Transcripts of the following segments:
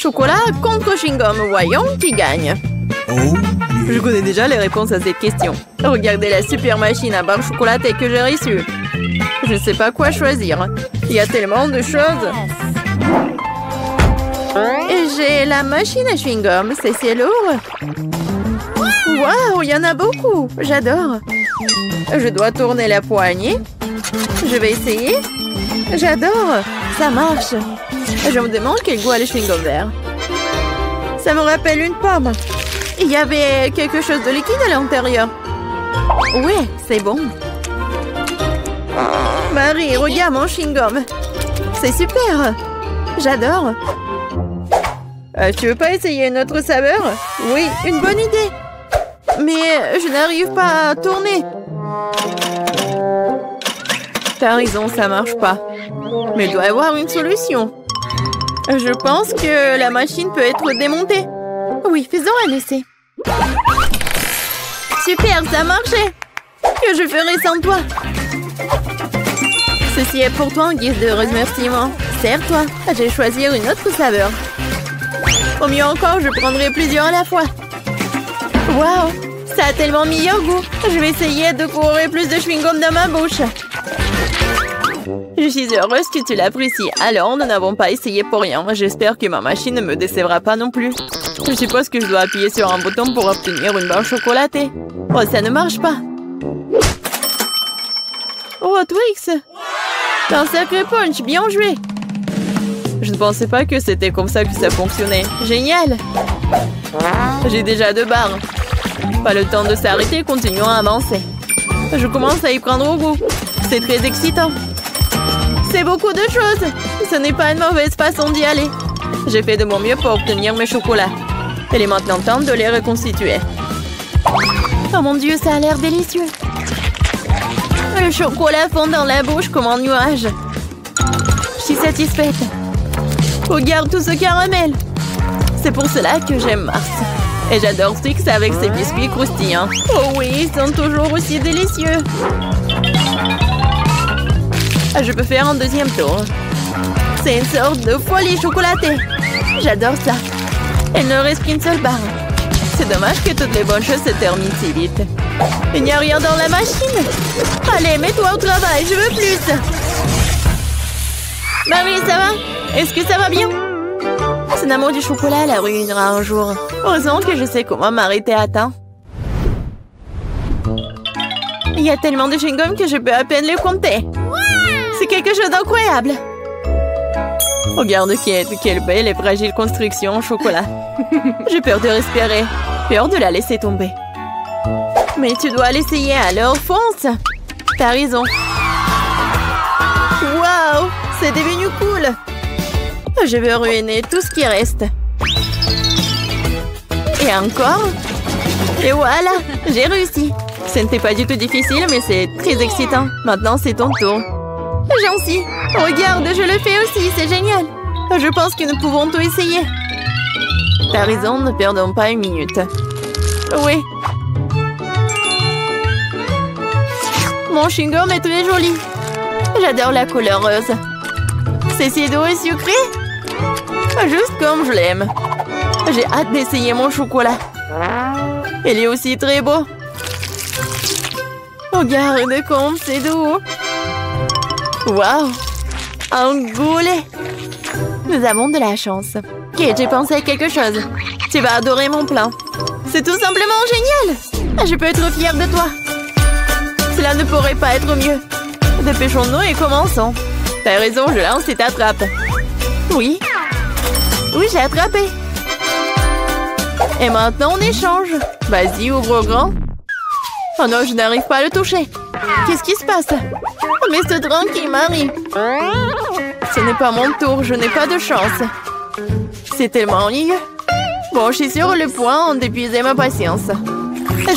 Chocolat contre chewing-gum. Voyons qui gagne. Je connais déjà les réponses à cette question. Regardez la super machine à barre chocolatée que j'ai reçue. Je ne sais pas quoi choisir. Il y a tellement de choses. Et j'ai la machine à chewing-gum. C'est lourd. Waouh, il y en a beaucoup. J'adore. Je dois tourner la poignée. Je vais essayer. J'adore. Ça marche. Je me demande quel goût a le chewing-gum vert. Ça me rappelle une pomme. Il y avait quelque chose de liquide à l'intérieur. Ouais, c'est bon. Marie, regarde mon chewing-gum. C'est super. J'adore. Tu veux pas essayer une autre saveur? Oui, une bonne idée. Mais je n'arrive pas à tourner. T'as raison, ça marche pas. Mais il doit y avoir une solution. Je pense que la machine peut être démontée. Oui, faisons un essai. Super, ça a marché. Que je ferai sans toi? Ceci est pour toi en guise de remerciement. Sers-toi. Je vais choisir une autre saveur. Au mieux encore, je prendrai plusieurs à la fois. Waouh, ça a tellement meilleur goût. Je vais essayer de courir plus de chewing-gum dans ma bouche. Je suis heureuse que tu l'apprécies. Alors, nous n'avons pas essayé pour rien. J'espère que ma machine ne me décevra pas non plus. Je suppose que je dois appuyer sur un bouton pour obtenir une barre chocolatée. Oh, ça ne marche pas. Oh, Twix! T'as un sacré punch, bien joué! Je ne pensais pas que c'était comme ça que ça fonctionnait. Génial! J'ai déjà 2 barres. Pas le temps de s'arrêter, continuons à avancer. Je commence à y prendre au goût. C'est très excitant. C'est beaucoup de choses. Ce n'est pas une mauvaise façon d'y aller. J'ai fait de mon mieux pour obtenir mes chocolats. Il est maintenant temps de les reconstituer. Oh mon Dieu, ça a l'air délicieux. Le chocolat fond dans la bouche comme un nuage. Je suis satisfaite. Regarde tout ce caramel. C'est pour cela que j'aime Mars. Et j'adore Twix avec ses biscuits croustillants. Oh oui, ils sont toujours aussi délicieux. Je peux faire un deuxième tour. C'est une sorte de folie chocolatée. J'adore ça. Il ne reste qu'une seule barre. C'est dommage que toutes les bonnes choses se terminent si vite. Il n'y a rien dans la machine. Allez, mets-toi au travail, je veux plus. Marie, ça va? Est-ce que ça va bien? Son amour du chocolat la ruinera un jour. Heureusement que je sais comment m'arrêter à temps. Il y a tellement de chewing-gum que je peux à peine les compter. C'est quelque chose d'incroyable. Regarde quelle belle et fragile construction en chocolat. J'ai peur de respirer. Peur de la laisser tomber. Mais tu dois l'essayer, alors fonce. T'as raison. Waouh, c'est devenu cool. Je vais ruiner tout ce qui reste. Et encore. Et voilà, j'ai réussi. Ce n'était pas du tout difficile, mais c'est très excitant. Maintenant, c'est ton tour. J'en suis. Regarde, je le fais aussi, c'est génial. Je pense que nous pouvons tout essayer. T'as raison, ne perdons pas une minute. Oui. Mon chewing-gum est très joli. J'adore la couleur rose. C'est si doux et sucré. Juste comme je l'aime. J'ai hâte d'essayer mon chocolat. Il est aussi très beau. Regarde comme c'est doux. Waouh! Un goulet! Nous avons de la chance. Ok, j'ai pensé à quelque chose. Tu vas adorer mon plan. C'est tout simplement génial! Je peux être fière de toi. Cela ne pourrait pas être mieux. Dépêchons-nous et commençons. T'as raison, je lance et t'attrape. Oui. Oui, j'ai attrapé. Et maintenant, on échange. Vas-y, ouvre grand. Oh non, je n'arrive pas à le toucher. Qu'est-ce qui se passe? Reste tranquille, Marie. Ce n'est pas mon tour, je n'ai pas de chance. C'est tellement ennuyeux. Bon, je suis sur le point d'épuiser ma patience.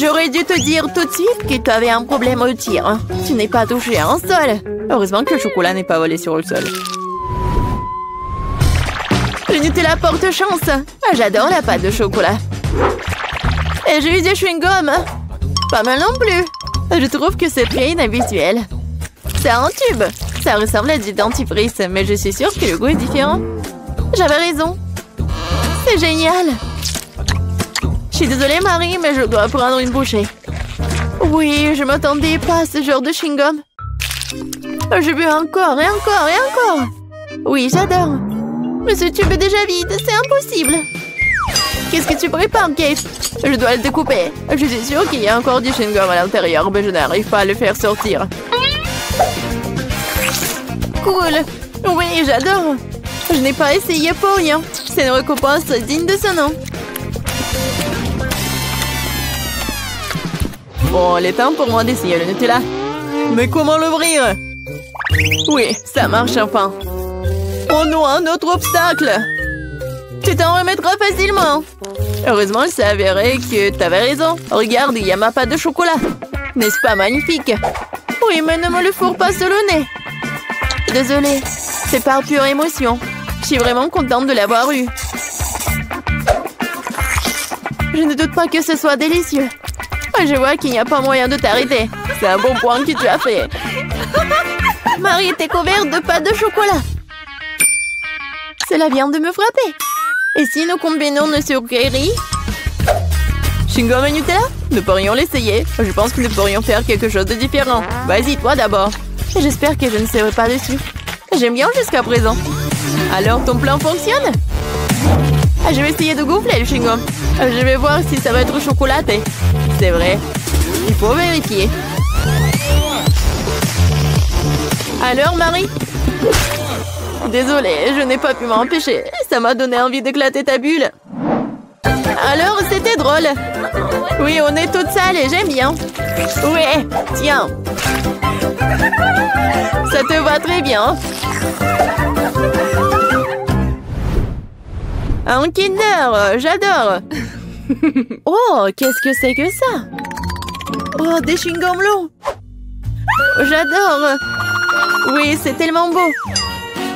J'aurais dû te dire tout de suite que tu avais un problème au tir. Tu n'es pas touché à un sol. Heureusement que le chocolat n'est pas volé sur le sol. Le Nutella porte chance. J'adore la pâte de chocolat. Et j'ai eu des chewing-gums. Pas mal non plus. Je trouve que c'est très inhabituel. C'est un tube. Ça ressemble à du dentifrice, mais je suis sûre que le goût est différent. J'avais raison. C'est génial! Je suis désolée, Marie, mais je dois prendre une bouchée. Oui, je m'attendais pas à ce genre de chewing-gum. Je veux encore et encore et encore. Oui, j'adore. Mais ce tube est déjà vide, c'est impossible. Qu'est-ce que tu prépares, Kate? Je dois le découper. Je suis sûre qu'il y a encore du chewing-gum à l'intérieur, mais je n'arrive pas à le faire sortir. Cool. Oui, j'adore. Je n'ai pas essayé pour rien. C'est une récompense digne de ce nom. Bon, il est temps pour moi d'essayer le Nutella. Mais comment l'ouvrir? Oui, ça marche enfin. Oh non, un autre obstacle. Tu t'en remettras facilement. Heureusement, il s'est avéré que t'avais raison. Regarde, il y a ma pâte de chocolat. N'est-ce pas magnifique? Oui, mais ne me le fourre pas sur le nez. Désolée, c'est par pure émotion. Je suis vraiment contente de l'avoir eu. Je ne doute pas que ce soit délicieux. Je vois qu'il n'y a pas moyen de t'arrêter. C'est un bon point que tu as fait. Marie était couverte de pâte de chocolat. Cela vient de me frapper. Et si nous combinons nos sucreries? Chewing-gum et Nutella? Nous pourrions l'essayer. Je pense que nous pourrions faire quelque chose de différent. Vas-y, toi d'abord. J'espère que je ne serai pas dessus. J'aime bien jusqu'à présent. Alors, ton plan fonctionne? Je vais essayer de gonfler le chewing-gum. Je vais voir si ça va être chocolaté. C'est vrai. Il faut vérifier. Alors, Marie? Désolée, je n'ai pas pu m'empêcher. Ça m'a donné envie d'éclater ta bulle. Alors, c'était drôle. Oui, on est toutes sales et j'aime bien. Ouais, tiens. Ça te va très bien. Un Kinder, j'adore. Oh, qu'est-ce que c'est que ça? Oh, des chewing-gums longs. J'adore. Oui, c'est tellement beau.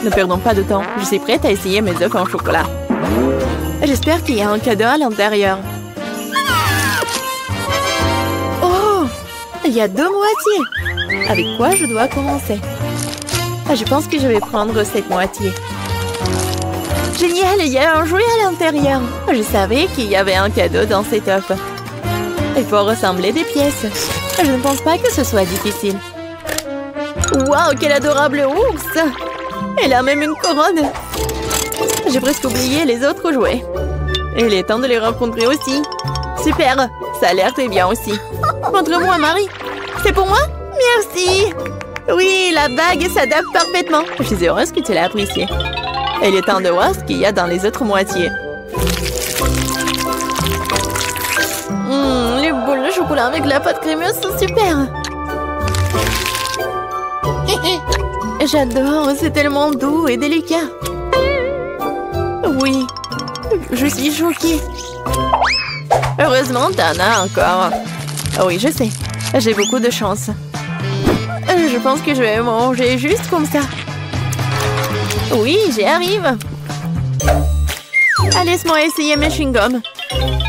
Ne perdons pas de temps. Je suis prête à essayer mes œufs en chocolat. J'espère qu'il y a un cadeau à l'intérieur. Oh, il y a 2 moitiés. Avec quoi je dois commencer? Je pense que je vais prendre cette moitié. Génial, il y a un jouet à l'intérieur. Je savais qu'il y avait un cadeau dans cet œuf. Il faut ressembler des pièces. Je ne pense pas que ce soit difficile. Waouh, quel adorable ours! Elle a même une couronne. J'ai presque oublié les autres jouets. Et il est temps de les rencontrer aussi. Super, ça a l'air très bien aussi. Montre-moi, Marie. C'est pour moi? Merci. Oui, la bague s'adapte parfaitement. Je suis heureuse que tu l'aies appréciée. Il est temps de voir ce qu'il y a dans les autres moitiés. Les boules de chocolat avec la pâte crémeuse sont super. J'adore, c'est tellement doux et délicat. Oui, je suis choquée. Heureusement, t'en as encore. Oui, je sais, j'ai beaucoup de chance. Je pense que je vais manger juste comme ça. Oui, j'y arrive. Laisse-moi essayer mes chewing-gums.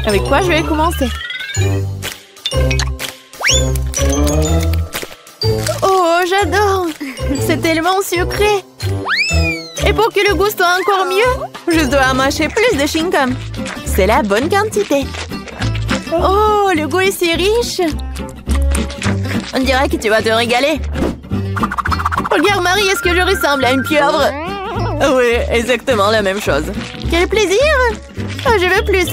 Avec quoi je vais commencer? Oh, j'adore! C'est tellement sucré! Et pour que le goût soit encore mieux, je dois mâcher plus de chewing-gum. C'est la bonne quantité. Oh, le goût est si riche! On dirait que tu vas te régaler. Regarde, Marie, est-ce que je ressemble à une pieuvre? Oui, exactement la même chose. Quel plaisir! Oh, je veux plus.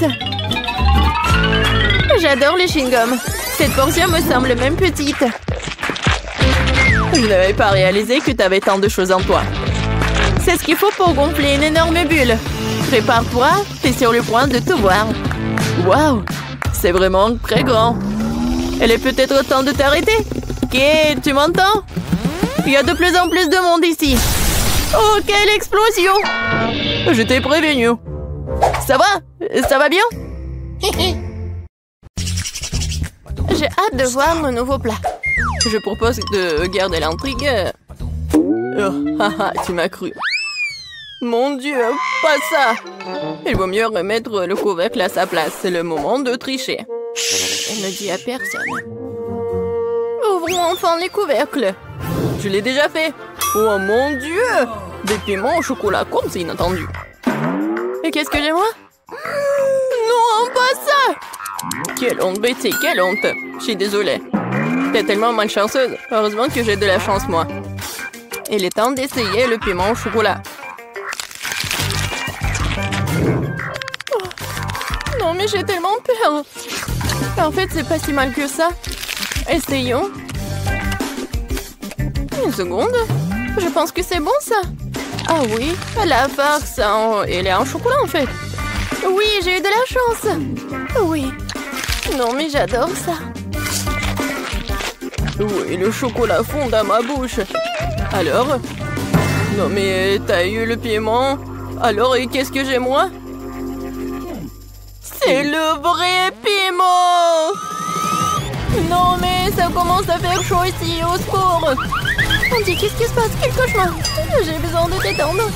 J'adore les chewing-gums. Cette portion me semble même petite. Je n'avais pas réalisé que tu avais tant de choses en toi. C'est ce qu'il faut pour gonfler une énorme bulle. Prépare-toi, t'es sur le point de tout voir. Waouh, c'est vraiment très grand. Il est peut-être temps de t'arrêter. Ok, tu m'entends? Il y a de plus en plus de monde ici. Oh, quelle explosion! Je t'ai prévenu. Ça va? Ça va bien? J'ai hâte de voir mon nouveau plat. Je propose de garder l'intrigue. Oh, haha, tu m'as cru. Mon Dieu, pas ça! Il vaut mieux remettre le couvercle à sa place. C'est le moment de tricher. Elle ne dit à personne. Ouvrons enfin les couvercles. Je l'ai déjà fait. Oh mon Dieu! Des piments au chocolat comme c'est inattendu. Et qu'est-ce que j'ai moi? passe? Quelle honte, Betty, quelle honte. Je suis désolée. T'es tellement malchanceuse. Heureusement que j'ai de la chance, moi. Il est temps d'essayer le piment au chocolat. Oh. Non, mais j'ai tellement peur. En fait, c'est pas si mal que ça. Essayons. Une seconde. Je pense que c'est bon, ça. Ah oui, la farce, elle est en chocolat, en fait. Oui, j'ai eu de la chance. Oui. Non, mais j'adore ça. Oui, le chocolat fond dans ma bouche. Alors? Non, mais t'as eu le piment. Alors, et qu'est-ce que j'ai, moi? C'est le vrai piment! Non, mais ça commence à faire chaud ici, au secours! Andy, qu'est-ce qui se passe? Quel cauchemar! J'ai besoin de t'étendre.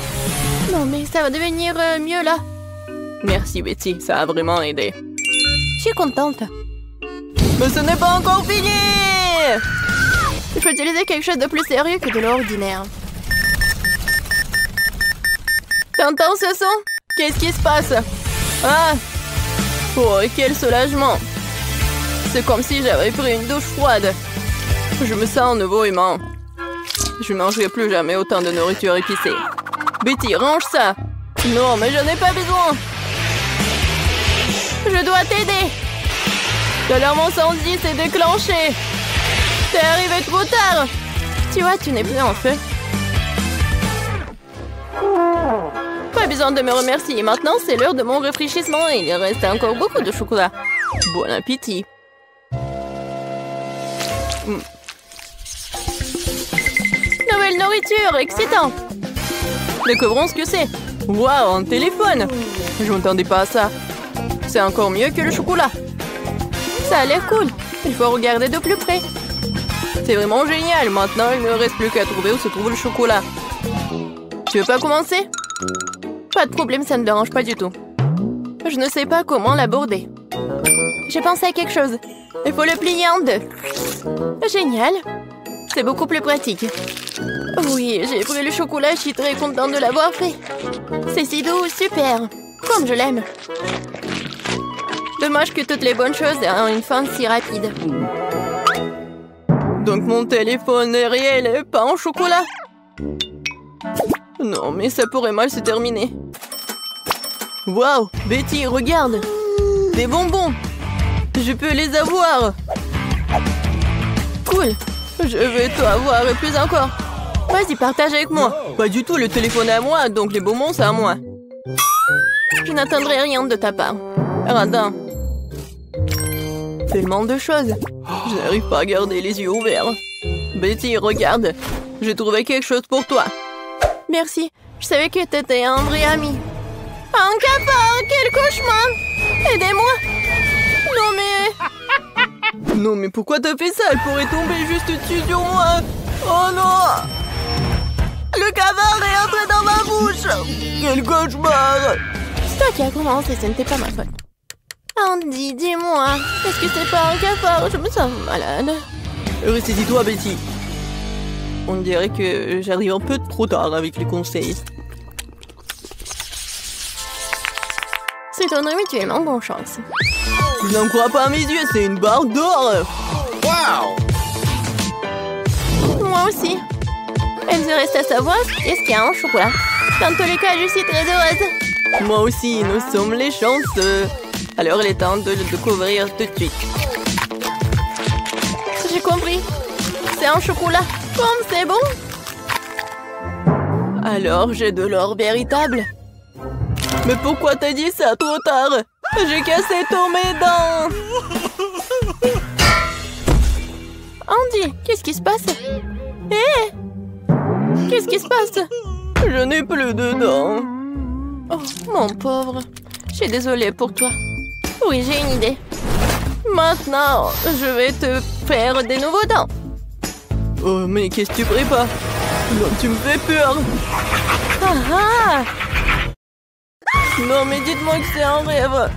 Non, mais ça va devenir mieux, là. Merci, Betty, ça a vraiment aidé. Je suis contente. Mais ce n'est pas encore fini! Il faut utiliser quelque chose de plus sérieux que de l'ordinaire. T'entends ce son? Qu'est-ce qui se passe? Ah! Oh, quel soulagement! C'est comme si j'avais pris une douche froide. Je me sens nouveau humain. Je ne mangerai plus jamais autant de nourriture épicée. Betty, range ça! Non, mais je n'ai pas besoin! Je dois t'aider! L'alarme incendie s'est déclenchée! T'es arrivé trop tard! Tu vois, tu n'es plus en feu. Pas besoin de me remercier. Maintenant, c'est l'heure de mon rafraîchissement et il reste encore beaucoup de chocolat. Bon appétit! Nouvelle nourriture, excitant! Découvrons ce que c'est. Waouh, un téléphone! Je m'attendais pas à ça. C'est encore mieux que le chocolat. Ça a l'air cool. Il faut regarder de plus près. C'est vraiment génial. Maintenant, il ne me reste plus qu'à trouver où se trouve le chocolat. Tu veux pas commencer? Pas de problème, ça ne me dérange pas du tout. Je ne sais pas comment l'aborder. J'ai pensé à quelque chose. Il faut le plier en deux. Génial. C'est beaucoup plus pratique. Oui, j'ai pris le chocolat, je suis très contente de l'avoir fait. C'est si doux, super. Comme je l'aime. Dommage que toutes les bonnes choses aient une fin si rapide. Donc mon téléphone est réel et pas en chocolat? Non, mais ça pourrait mal se terminer. Waouh, Betty, regarde. Des bonbons. Je peux les avoir. Cool. Je vais tout avoir et plus encore. Vas-y, partage avec moi. Pas du tout, le téléphone est à moi, donc les bonbons, c'est à moi. Je n'attendrai rien de ta part. Radin. Tellement de choses. Je n'arrive pas à garder les yeux ouverts. Betty, regarde. J'ai trouvé quelque chose pour toi. Merci. Je savais que t'étais un vrai ami. Un cafard, quel cauchemar! Aidez-moi! Non mais... Non mais pourquoi t'as fait ça? Elle pourrait tomber juste dessus sur moi. Oh non! Le cafard est entré dans ma bouche! Quel cauchemar! C'est toi qui as commencé, ce n'était pas ma faute. Andy, dis-moi, est-ce que c'est pas un cafard? Je me sens malade. Ressaisis-toi, Betty. On dirait que j'arrive un peu trop tard avec les conseils. C'est un habituellement bonne chance. Je n'en crois pas à mes yeux, c'est une barre d'or. Wow! Moi aussi. Il se reste à savoir qu'est-ce qu'il y a en chocolat. Dans tous les cas, je suis très heureuse. Moi aussi, nous sommes les chanceux. Alors il est temps de le découvrir tout de suite. J'ai compris. C'est un chocolat. Comme c'est bon. Alors j'ai de l'or véritable. Mais pourquoi t'as dit ça trop tard? J'ai cassé tous mes dents. Andy, qu'est-ce qui se passe? Hé! Qu'est-ce qui se passe? Je n'ai plus de dents. Oh, mon pauvre. Je suis désolée pour toi. Oui, j'ai une idée. Maintenant, je vais te faire des nouveaux dents. Oh, mais qu'est-ce que tu prépares? Non, tu me fais peur. Ah ah! Non, mais dites-moi que c'est un rêve.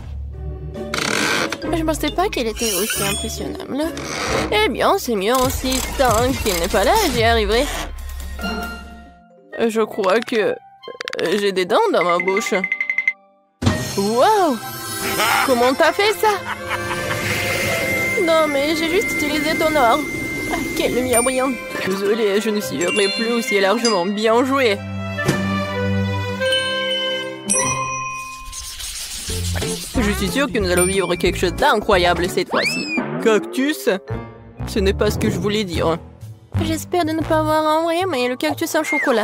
Je ne pensais pas qu'elle était aussi impressionnable. Eh bien, c'est mieux aussi. Tant qu'il n'est pas là, j'y arriverai. Je crois que j'ai des dents dans ma bouche. Wow! Comment t'as fait ça? Non, mais j'ai juste utilisé ton or. Ah, quelle lumière brillante. Désolée, je ne suivrai plus aussi largement. Bien joué. Je suis sûre que nous allons vivre quelque chose d'incroyable cette fois-ci. Cactus? Ce n'est pas ce que je voulais dire. J'espère de ne pas avoir en vrai, mais le cactus en chocolat.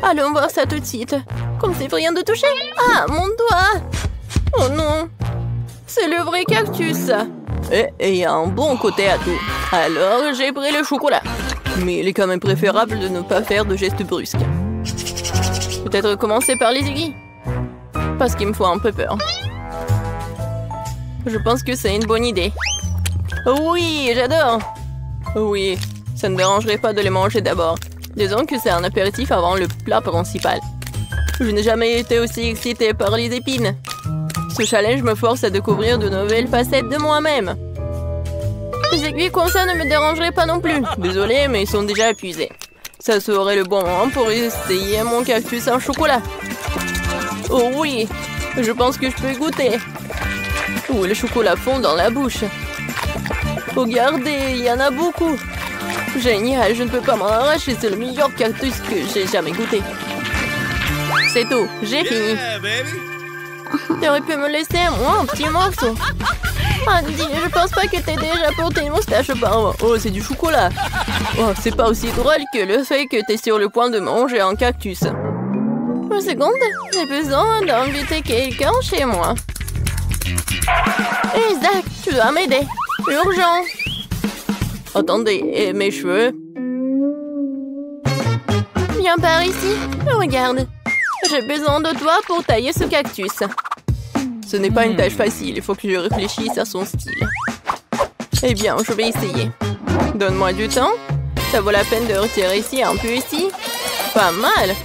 Allons voir ça tout de suite. Comme c'est rien de toucher. Ah, mon doigt! Oh non! C'est le vrai cactus. Et il y a un bon côté à tout. Alors, j'ai pris le chocolat. Mais il est quand même préférable de ne pas faire de gestes brusques. Peut-être commencer par les aiguilles. Parce qu'il me faut un peu peur. Je pense que c'est une bonne idée. Oui, j'adore. Oui, ça ne dérangerait pas de les manger d'abord. Disons que c'est un apéritif avant le plat principal. Je n'ai jamais été aussi excitée par les épines. Ce challenge me force à découvrir de nouvelles facettes de moi-même. Les aiguilles comme ça ne me dérangeraient pas non plus. Désolée, mais ils sont déjà épuisés. Ça serait le bon moment pour essayer mon cactus en chocolat. Oh oui, je pense que je peux goûter. Oh, le chocolat fond dans la bouche. Regardez, il y en a beaucoup. Génial, je ne peux pas m'en arracher. C'est le meilleur cactus que j'ai jamais goûté. C'est tout, j'ai fini. Tu aurais pu me laisser moi un petit morceau. Andy, je pense pas que t'aies déjà porté une moustache auparavant. Oh, c'est du chocolat. Oh, c'est pas aussi drôle que le fait que t'es sur le point de manger un cactus. Une seconde, j'ai besoin d'inviter quelqu'un chez moi. Isaac, tu dois m'aider. Urgent. Attendez, et mes cheveux? Viens par ici. Regarde. J'ai besoin de toi pour tailler ce cactus. Ce n'est pas une tâche facile. Il faut que je réfléchisse à son style. Eh bien, je vais essayer. Donne-moi du temps. Ça vaut la peine de retirer ici, un peu ici. Pas mal.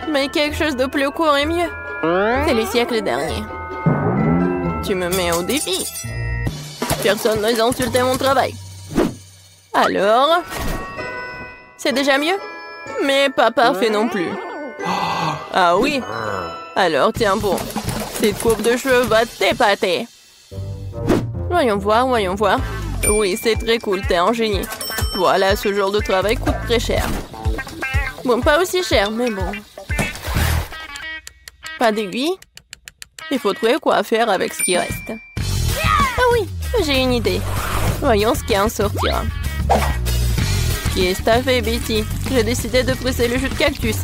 Mais quelque chose de plus court est mieux. C'est le siècle dernier. Tu me mets au défi. Personne n'ose insulter mon travail. Alors? C'est déjà mieux? Mais pas parfait non plus. Ah oui? Alors tiens bon. Cette coupe de cheveux va t'épater. Voyons voir, voyons voir. Oui, c'est très cool, t'es un génie. Voilà, ce genre de travail coûte très cher. Bon, pas aussi cher, mais bon. Pas d'aiguille? Il faut trouver quoi faire avec ce qui reste. Ah oui, j'ai une idée. Voyons ce qui en sortira. Qu'est-ce que t'as fait, Betty? J'ai décidé de presser le jus de cactus.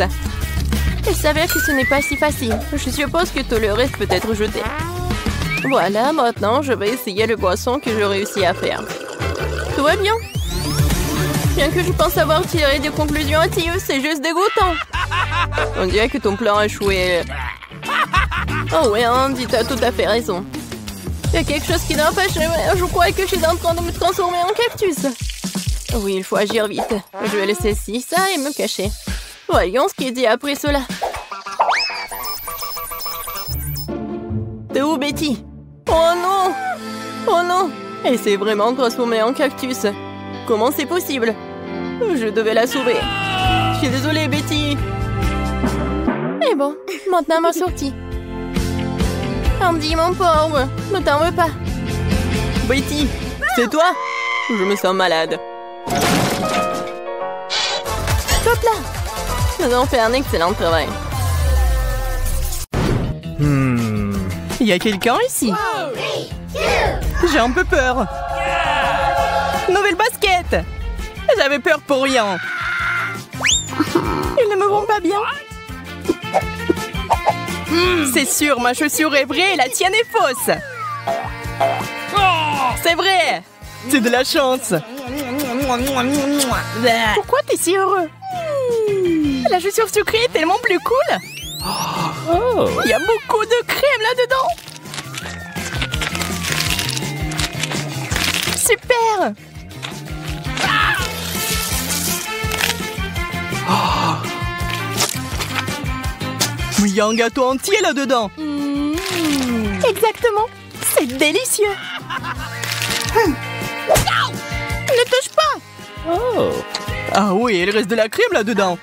Il s'avère que ce n'est pas si facile. Je suppose que tout le reste peut être jeté. Voilà, maintenant, je vais essayer le boisson que j'ai réussi à faire. Tout va bien. Bien que je pense avoir tiré des conclusions hâtives, c'est juste dégoûtant. On dirait que ton plan a échoué. Oh ouais, Andy, t'as tout à fait raison. Il y a quelque chose qui n'empêche. Je crois que je suis en train de me transformer en cactus. Oui, il faut agir vite. Je vais laisser ci, ça et me cacher. Voyons ce qui est dit après cela. T'es où, Betty? Oh non! Oh non! Elle s'est vraiment transformée en cactus. Comment c'est possible? Je devais la sauver. Je suis désolée, Betty. Et bon, maintenant ma sortie. Andy, mon pauvre, ne t'en veux pas. Betty, c'est toi? Je me sens malade. Hop là! Nous avons fait un excellent travail. Il y a quelqu'un ici? J'ai un peu peur. Nouvelle basket! J'avais peur pour rien. Ils ne me vont pas bien. C'est sûr, ma chaussure est vraie et la tienne est fausse. C'est vrai. C'est de la chance. Pourquoi t'es si heureux? La chaussure sucrée est tellement plus cool. Il y a beaucoup de crème là-dedans. Super. Il y a un gâteau entier là-dedans. Exactement. C'est délicieux. Ne touche pas. Ah oui, il reste de la crème là-dedans.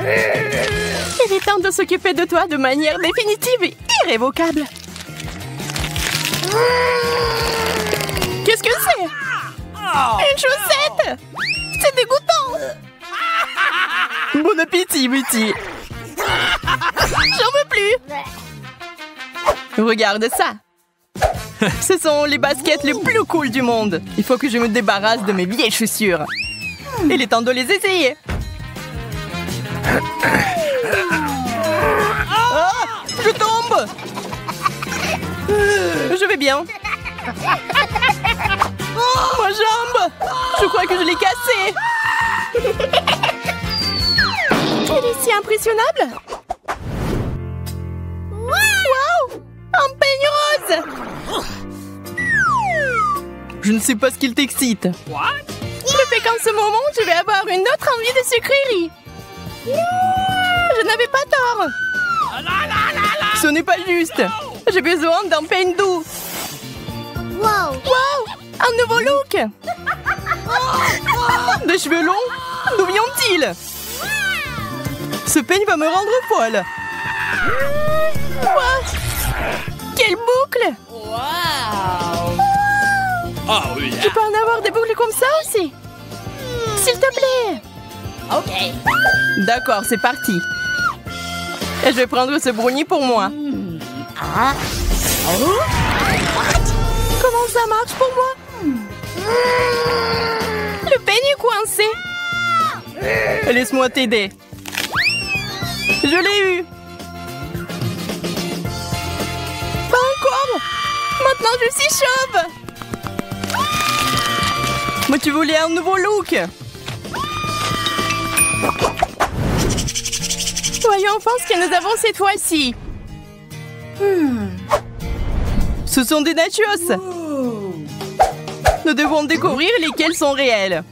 Il est temps de s'occuper de toi de manière définitive et irrévocable. Qu'est-ce que c'est? Une chaussette! C'est dégoûtant! Bon appétit, Betty! J'en veux plus! Regarde ça! Ce sont les baskets les plus cool du monde! Il faut que je me débarrasse de mes vieilles chaussures! Il est temps de les essayer! Ah! Je tombe! Je vais bien! Ma jambe! Je crois que je l'ai cassée! Elle est si impressionnable! Wow! Un peigne rose! Je ne sais pas ce qu'il t'excite. Je fais qu'en ce moment, je vais avoir une autre envie de sucrerie. Je n'avais pas tort. Ce n'est pas juste. J'ai besoin d'un peigne doux. Wow! Wow! Un nouveau look! Des cheveux longs? D'où viennent-ils? Ce peigne va me rendre folle. Wow! Quelle boucle! Je peux en avoir des boucles comme ça aussi? S'il te plaît! Ok. D'accord, c'est parti. Et je vais prendre ce brownie pour moi. Comment ça marche pour moi? Le peigne est coincé. Laisse-moi t'aider. Je l'ai eu. Pas encore. Maintenant, je suis chauve. Mais tu voulais un nouveau look. Voyons enfin ce que nous avons cette fois-ci. Ce sont des nachos. Nous devons découvrir lesquels sont réels.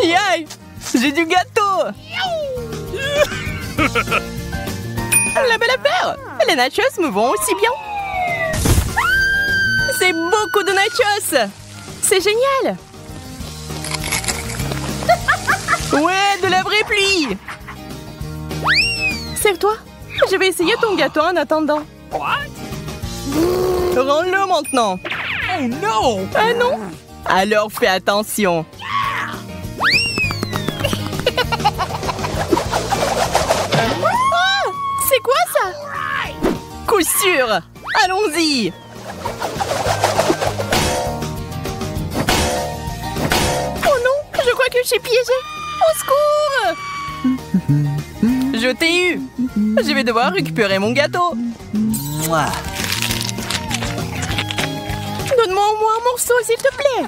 Yay! J'ai du gâteau. La belle affaire. Les nachos me vont aussi bien. C'est beaucoup de nachos. C'est génial. Ouais, de la vraie pluie. Serre-toi. Je vais essayer ton gâteau en attendant. Rends-le maintenant. Oh non! Ah non? Alors fais attention. Ah! C'est quoi ça? Coup sûr. Allons-y. Oh non, je crois que je suis piégée. Au secours! Je t'ai eu. Je vais devoir récupérer mon gâteau. Donne-moi au moins un morceau, s'il te plaît.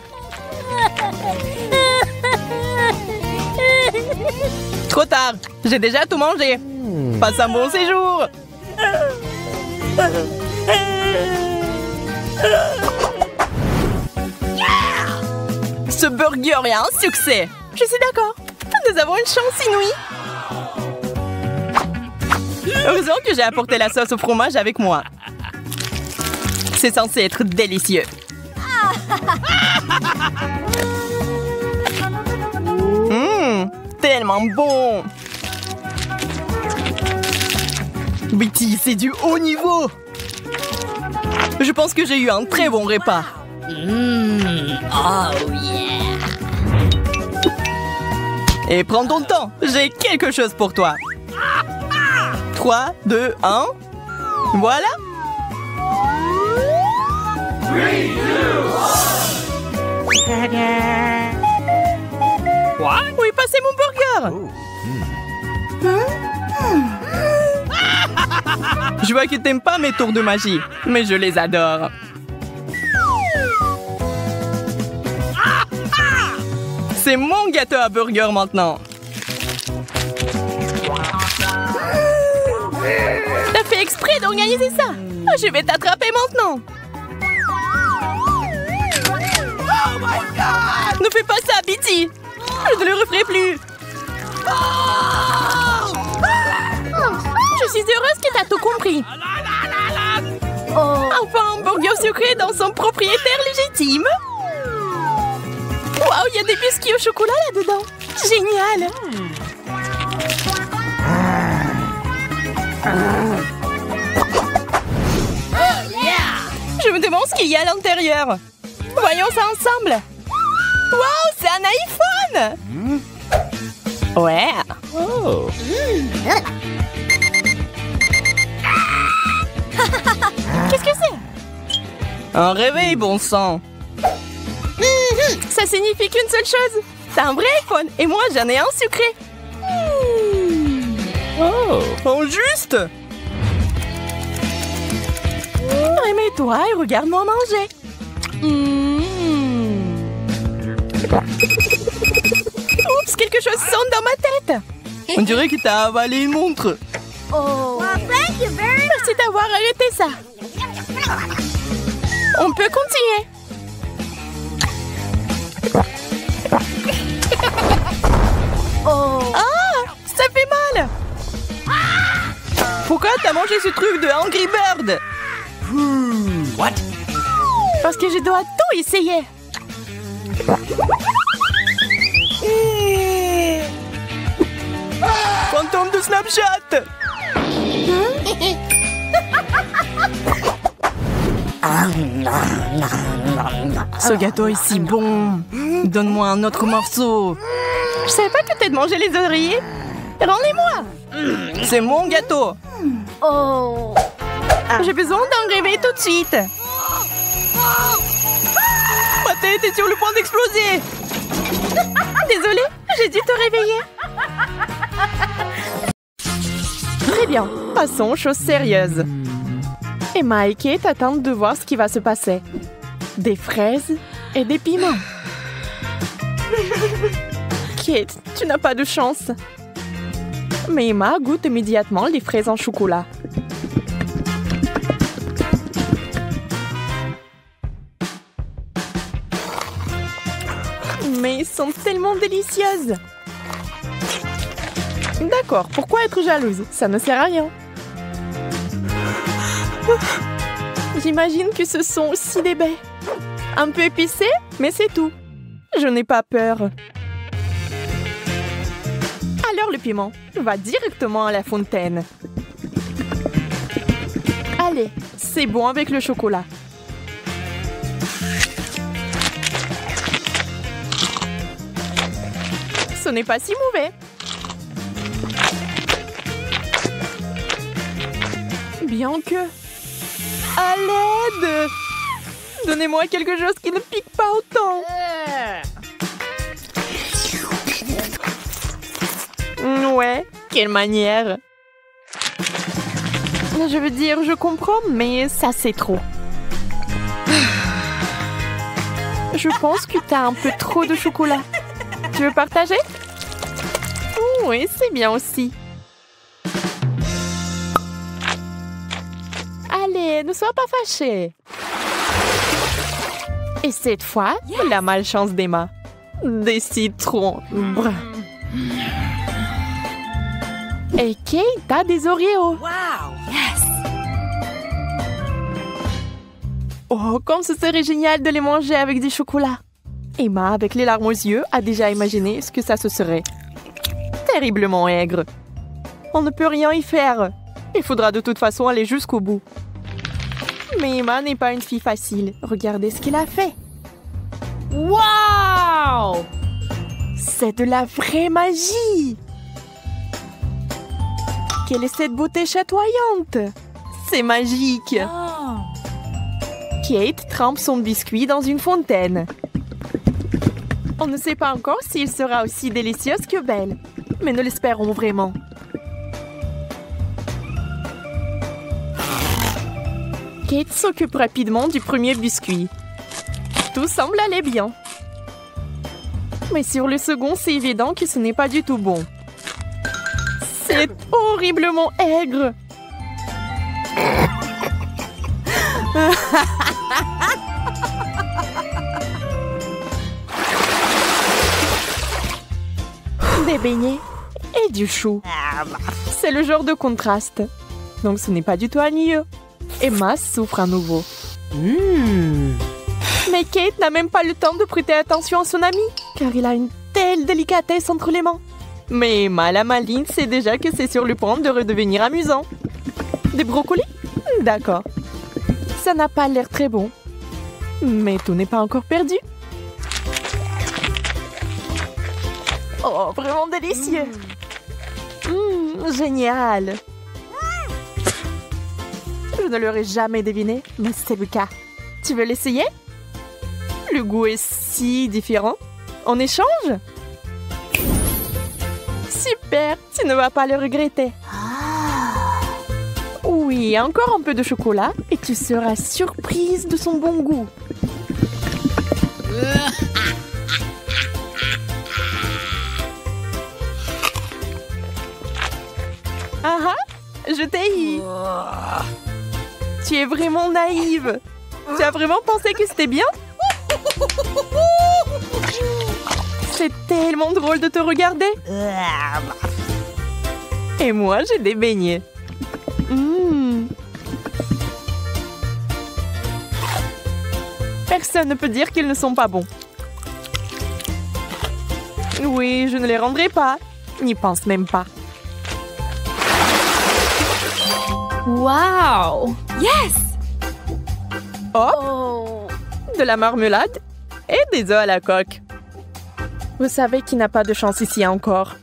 Trop tard. J'ai déjà tout mangé. Passe un bon séjour. Ce burger est un succès. Je suis d'accord. Nous avons une chance inouïe. Heureusement que j'ai apporté la sauce au fromage avec moi. C'est censé être délicieux. Tellement bon. Betty, c'est du haut niveau. Je pense que j'ai eu un très bon repas. Oh yeah! Et prends ton temps, j'ai quelque chose pour toi. 3, 2, 1. Voilà. 3, 2, 1. What? Oui, passez mon burger. Je vois que t'aimes pas mes tours de magie, mais je les adore. C'est mon gâteau à burger maintenant. T'as fait exprès d'organiser ça. Je vais t'attraper maintenant. Oh my God! Ne fais pas ça, Betty. Je ne le referai plus. Je suis heureuse que t'as tout compris. Enfin, un burger sucré dans son propriétaire légitime. Waouh, il y a des biscuits au chocolat là-dedans. Génial. Je me demande ce qu'il y a à l'intérieur. Voyons ça ensemble. Wow, c'est un iPhone! Ouais. Oh. Qu'est-ce que c'est? Un réveil, bon sang. Ça signifie qu'une seule chose. T'as un vrai iPhone et moi j'en ai un sucré. Oh. Oh, juste! Réveille-toi et regarde-moi manger. Oups, quelque chose sonne dans ma tête. On dirait que t'as avalé une montre. Oh. Merci d'avoir arrêté ça. On peut continuer. Oh. Ah, ça fait mal. Pourquoi t'as mangé ce truc de Angry Bird? What? Parce que je dois tout essayer. Fantôme de Snapchat. Ce gâteau est si bon. Donne-moi un autre morceau. Je savais pas que t'aides manger les oreillers. Rends-les-moi. C'est mon gâteau. Oh. J'ai besoin d'un réveil tout de suite. Ma tête est sur le point d'exploser. Désolée, j'ai dû te réveiller. Très bien, passons aux choses sérieuses. Emma et Kate attendent de voir ce qui va se passer. Des fraises et des piments. Kate, tu n'as pas de chance. Mais Emma goûte immédiatement les fraises en chocolat. Mais elles sont tellement délicieuses. D'accord, pourquoi être jalouse? Ça ne sert à rien. J'imagine que ce sont aussi des baies. Un peu épicées, mais c'est tout. Je n'ai pas peur. Alors le piment va directement à la fontaine. Allez, c'est bon avec le chocolat. Ce n'est pas si mauvais. Bien que... À l'aide! Donnez-moi quelque chose qui ne pique pas autant. Ouais, quelle manière. Je veux dire, je comprends, mais ça c'est trop. Je pense que t'as un peu trop de chocolat. Tu veux partager? Oui, c'est bien aussi. Allez, ne sois pas fâchée. Et cette fois, la malchance d'Emma. Des citrons. Brr. Et Kate a des Oreos. Wow. Yes. Oh, comme ce serait génial de les manger avec du chocolat. Emma, avec les larmes aux yeux, a déjà imaginé ce que ça se serait. Terriblement aigre. On ne peut rien y faire. Il faudra de toute façon aller jusqu'au bout. Mais Emma n'est pas une fille facile. Regardez ce qu'il a fait. Wow. C'est de la vraie magie. Quelle est cette beauté chatoyante? C'est magique. Oh. Kate trempe son biscuit dans une fontaine. On ne sait pas encore s'il sera aussi délicieux que belle, mais nous l'espérons vraiment. Kate s'occupe rapidement du premier biscuit. Tout semble aller bien. Mais sur le second, c'est évident que ce n'est pas du tout bon. C'est horriblement aigre. Des beignets et du chou. C'est le genre de contraste. Donc ce n'est pas du tout ennuyeux. Emma souffre à nouveau. Mais Kate n'a même pas le temps de prêter attention à son ami, car il a une telle délicatesse entre les mains. Mais Emma, la maline, sait déjà que c'est sur le point de redevenir amusant. Des brocolis? D'accord. Ça n'a pas l'air très bon. Mais tout n'est pas encore perdu. Oh, vraiment délicieux. Génial. Je ne l'aurais jamais deviné, mais c'est le cas. Tu veux l'essayer? Le goût est si différent. On échange? Super, tu ne vas pas le regretter. Oui, encore un peu de chocolat et tu seras surprise de son bon goût. Ah ah, je t'ai eu. Tu es vraiment naïve. Tu as vraiment pensé que c'était bien? C'est tellement drôle de te regarder. Et moi, j'ai des beignets. Personne ne peut dire qu'ils ne sont pas bons. Oui, je ne les rendrai pas. N'y pense même pas. Wow! Yes! Hop! De la marmelade et des œufs à la coque. Vous savez qui n'a pas de chance ici encore.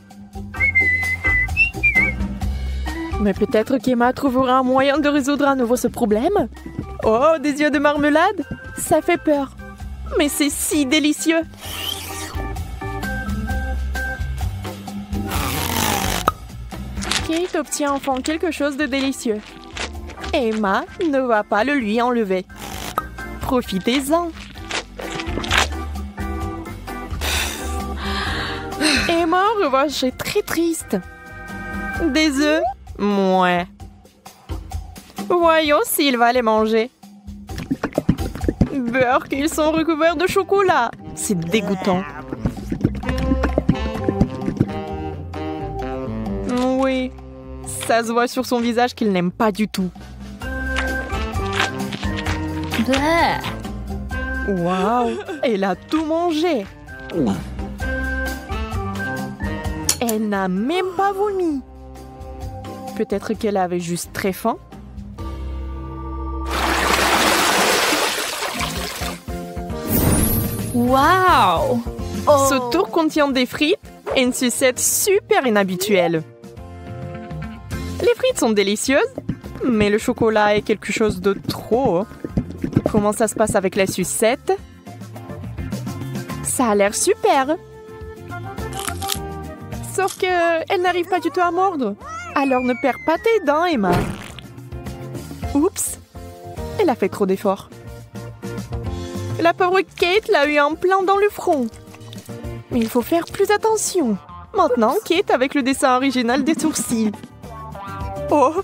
Mais peut-être qu'Emma trouvera un moyen de résoudre à nouveau ce problème. Oh, des œufs de marmelade? Ça fait peur. Mais c'est si délicieux. Kate obtient enfin quelque chose de délicieux. Emma ne va pas le lui enlever. Profitez-en. Emma, en revanche, est très triste. Des œufs? Mouais. Voyons s'il va les manger. Beurre qu'ils sont recouverts de chocolat. C'est dégoûtant. Oui, ça se voit sur son visage qu'il n'aime pas du tout. Waouh, elle a tout mangé. Elle n'a même pas vomi. Peut-être qu'elle avait juste très faim. Wow! Ce tour contient des frites et une sucette super inhabituelle. Les frites sont délicieuses, mais le chocolat est quelque chose de trop. Comment ça se passe avec la sucette? Ça a l'air super. Sauf que elle n'arrive pas du tout à mordre. Alors ne perds pas tes dents, Emma. Oups, elle a fait trop d'efforts. La pauvre Kate l'a eu en plein dans le front. Mais il faut faire plus attention. Maintenant, Kate avec le dessin original des sourcils. Oh,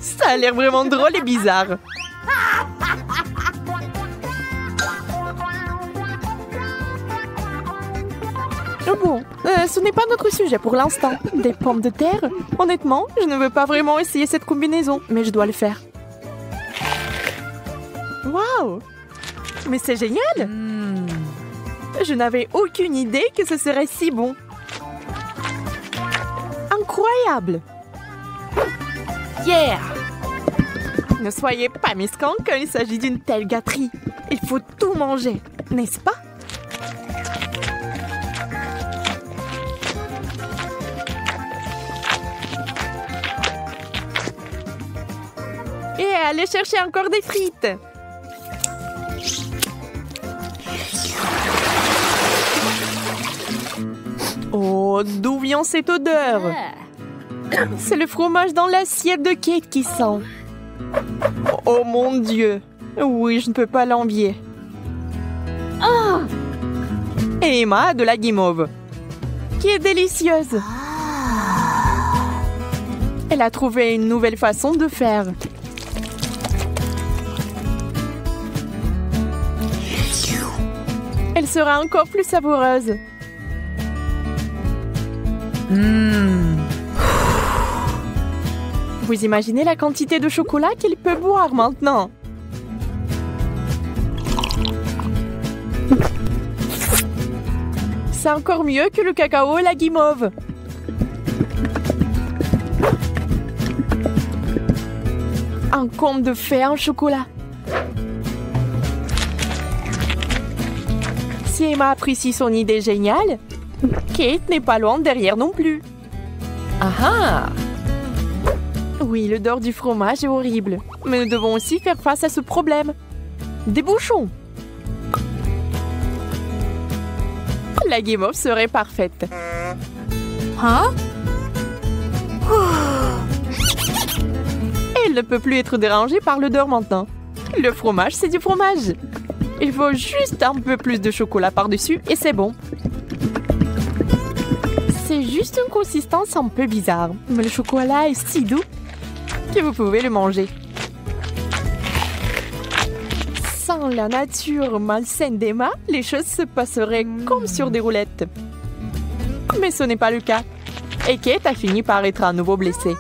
ça a l'air vraiment drôle et bizarre. Bon, ce n'est pas notre sujet pour l'instant. Des pommes de terre? Honnêtement, je ne veux pas vraiment essayer cette combinaison, mais je dois le faire. Waouh! Mais c'est génial! Je n'avais aucune idée que ce serait si bon. Incroyable! Yeah! Ne soyez pas mesquins quand il s'agit d'une telle gâterie. Il faut tout manger, n'est-ce pas? Et allez chercher encore des frites. Oh, d'où vient cette odeur? C'est le fromage dans l'assiette de Kate qui sent. Oh mon Dieu. Oui, je ne peux pas l'envier. Et Emma a de la guimauve, qui est délicieuse. Elle a trouvé une nouvelle façon de faire. Elle sera encore plus savoureuse. Vous imaginez la quantité de chocolat qu'il peut boire maintenant? C'est encore mieux que le cacao et la guimauve. Un conte de fées en chocolat. Si Emma apprécie son idée géniale, Kate n'est pas loin derrière non plus. Ah ah! Oui, l'odeur du fromage est horrible, mais nous devons aussi faire face à ce problème. Des bouchons. La game off serait parfaite. Hein? Elle ne peut plus être dérangée par l'odeur maintenant. Le fromage, c'est du fromage. Il faut juste un peu plus de chocolat par-dessus et c'est bon. C'est juste une consistance un peu bizarre, mais le chocolat est si doux que vous pouvez le manger. Sans la nature malsaine d'Emma, les choses se passeraient comme sur des roulettes. Mais ce n'est pas le cas. Et Kate a fini par être à nouveau blessée.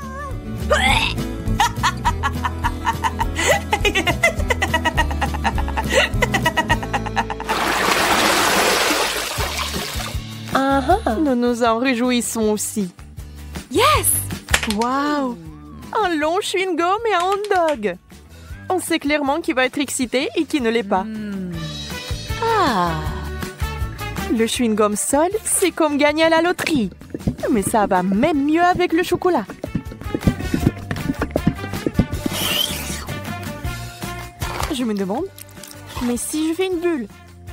Nous nous en réjouissons aussi. Yes! Waouh! Un long chewing-gum et un hot dog. On sait clairement qui va être excité et qui ne l'est pas. Ah! Le chewing-gum seul, c'est comme gagner à la loterie. Mais ça va même mieux avec le chocolat. Je me demande, mais si je fais une bulle,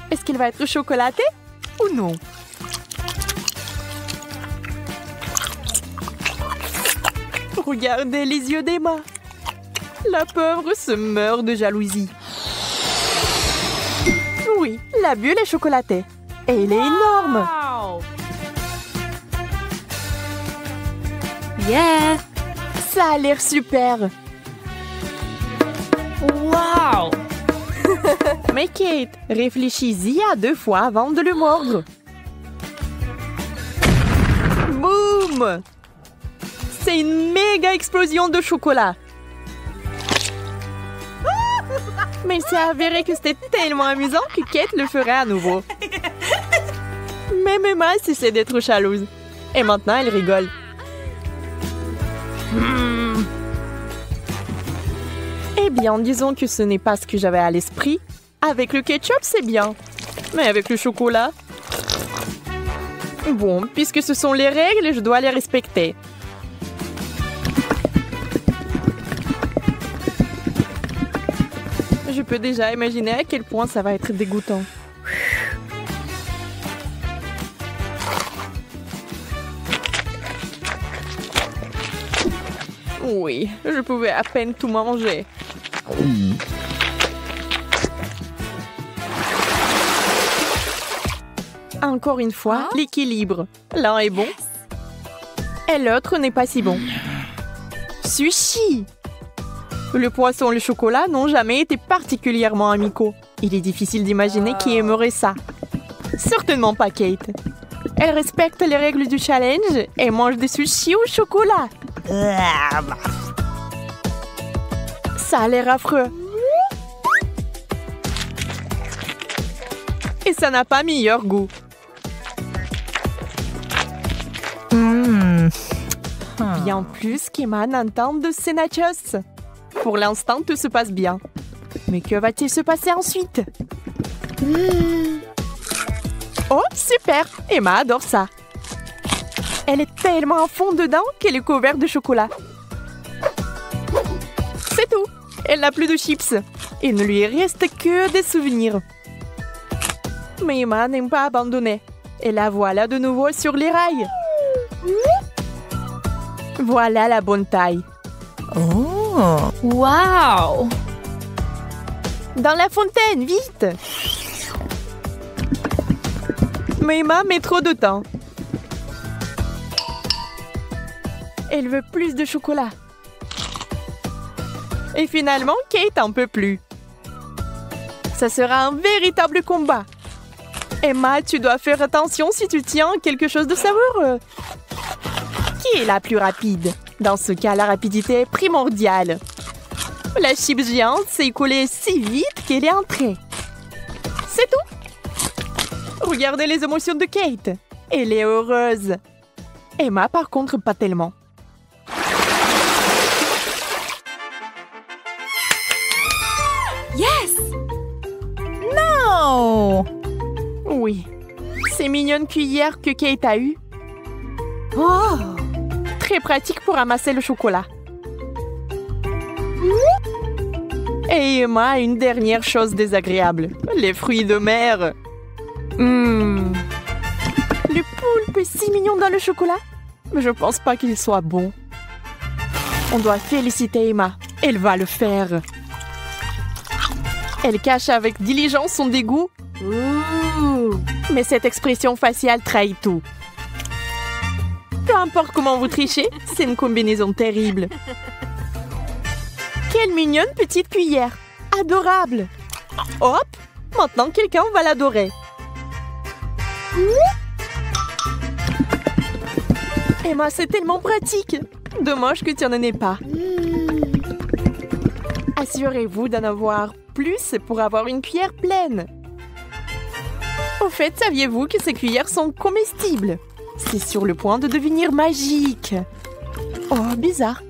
est-ce qu'elle va être chocolatée ou non? Regardez les yeux d'Emma. La pauvre se meurt de jalousie. Oui, la bulle est chocolatée. Et elle est énorme. Yeah! Ça a l'air super. Wow! Mais Kate, réfléchis-y à 2 fois avant de le mordre. Boum! C'est une méga explosion de chocolat. Mais il s'est avéré que c'était tellement amusant que Kate le ferait à nouveau. Même Emma cessait d'être jalouse. Et maintenant, elle rigole. Eh bien, disons que ce n'est pas ce que j'avais à l'esprit. Avec le ketchup, c'est bien. Mais avec le chocolat... Bon, puisque ce sont les règles, je dois les respecter. Je peux déjà imaginer à quel point ça va être dégoûtant. Oui, je pouvais à peine tout manger. Encore une fois, l'équilibre. L'un est bon et l'autre n'est pas si bon. Sushi! Le poisson et le chocolat n'ont jamais été particulièrement amicaux. Il est difficile d'imaginer qui aimerait ça. Certainement pas Kate. Elle respecte les règles du challenge et mange des sushis au chocolat. Ça a l'air affreux. Et ça n'a pas meilleur goût. Bien plus qu'Emma n'entend de ces nachos. Pour l'instant, tout se passe bien. Mais que va-t-il se passer ensuite? Oh, super! Emma adore ça. Elle est tellement à fond dedans qu'elle est couverte de chocolat. C'est tout. Elle n'a plus de chips. Il ne lui reste que des souvenirs. Mais Emma n'aime pas abandonner. Et la voilà de nouveau sur les rails. Voilà la bonne taille. Oh! Wow! Dans la fontaine, vite! Mais Emma met trop de temps. Elle veut plus de chocolat. Et finalement, Kate en peut plus. Ça sera un véritable combat. Emma, tu dois faire attention si tu tiens quelque chose de savoureux. Qui est la plus rapide? Dans ce cas, la rapidité est primordiale. La chips géante s'est écoulée si vite qu'elle est entrée. C'est tout. Regardez les émotions de Kate. Elle est heureuse. Emma, par contre, pas tellement. Yes! Non! Oui. Ces mignonnes cuillères que Kate a eues. Oh! Très pratique pour ramasser le chocolat. Et Emma a une dernière chose désagréable. Les fruits de mer. Le poulpe est si mignon dans le chocolat. Mais je pense pas qu'il soit bon. On doit féliciter Emma. Elle va le faire. Elle cache avec diligence son dégoût. Mais cette expression faciale trahit tout. Peu importe comment vous trichez, c'est une combinaison terrible. Quelle mignonne petite cuillère. Adorable. Hop, maintenant quelqu'un va l'adorer. Emma, c'est tellement pratique. Dommage que tu n'en aies pas. Assurez-vous d'en avoir plus pour avoir une cuillère pleine. Au fait, saviez-vous que ces cuillères sont comestibles? C'est sur le point de devenir magique. Oh, bizarre.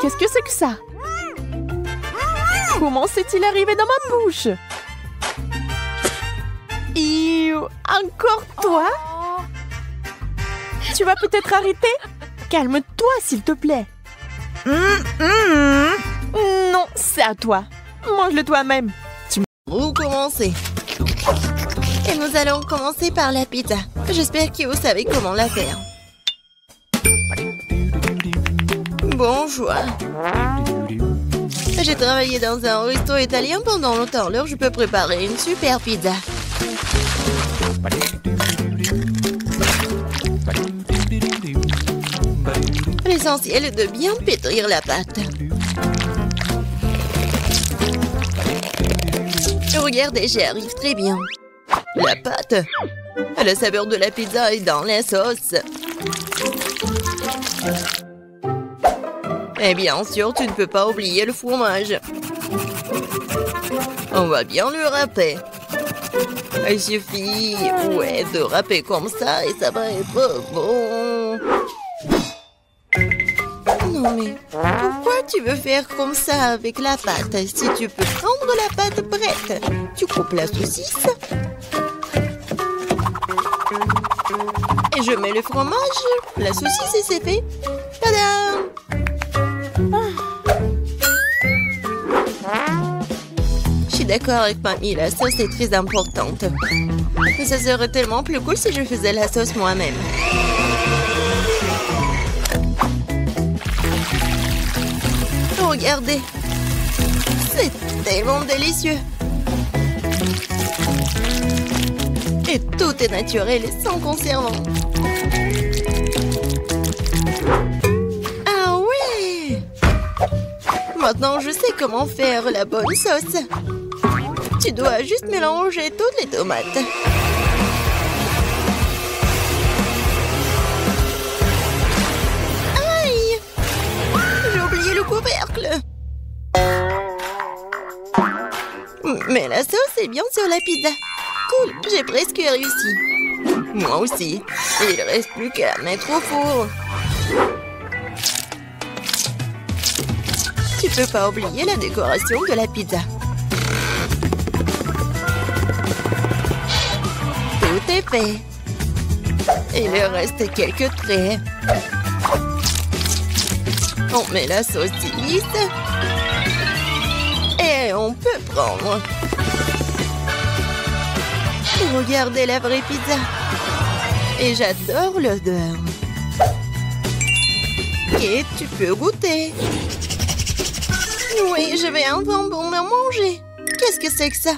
Qu'est-ce que c'est que ça? Comment s'est-il arrivé dans ma bouche? Encore toi? Tu vas peut-être arrêter? Calme-toi, s'il te plaît. Non, c'est à toi. Mange-le toi-même. Vous commencez. Et nous allons commencer par la pizza. J'espère que vous savez comment la faire. Bonjour. J'ai travaillé dans un resto italien pendant longtemps, alors je peux préparer une super pizza. L'essentiel est de bien pétrir la pâte. Regardez, j'y arrive très bien. La pâte. La saveur de la pizza est dans la sauce. Et bien sûr, tu ne peux pas oublier le fromage. On va bien le râper. Il suffit, de râper comme ça et ça va être bon. Non mais, pourquoi tu veux faire comme ça avec la pâte? Si tu peux prendre la pâte prête, tu coupes la saucisse. Et je mets le fromage, la saucisse et c'est fait. Tadam! Je suis d'accord avec mamie, la sauce est très importante. Mais ça serait tellement plus cool si je faisais la sauce moi-même. Regardez, c'est tellement délicieux. Et tout est naturel et sans conservant. Ah ouais! Maintenant, je sais comment faire la bonne sauce. Tu dois juste mélanger toutes les tomates. Aïe! J'ai oublié le couvercle. Mais la sauce est bien sur la pizza. Cool, j'ai presque réussi. Moi aussi. Il reste plus qu'à la mettre au four. Tu peux pas oublier la décoration de la pizza. Tout est fait. Il reste quelques traits. On met la saucisse. Et on peut prendre. Regardez la vraie pizza. Et j'adore l'odeur. Et tu peux goûter. Oui, je vais enfin bon me manger. Qu'est-ce que c'est que ça?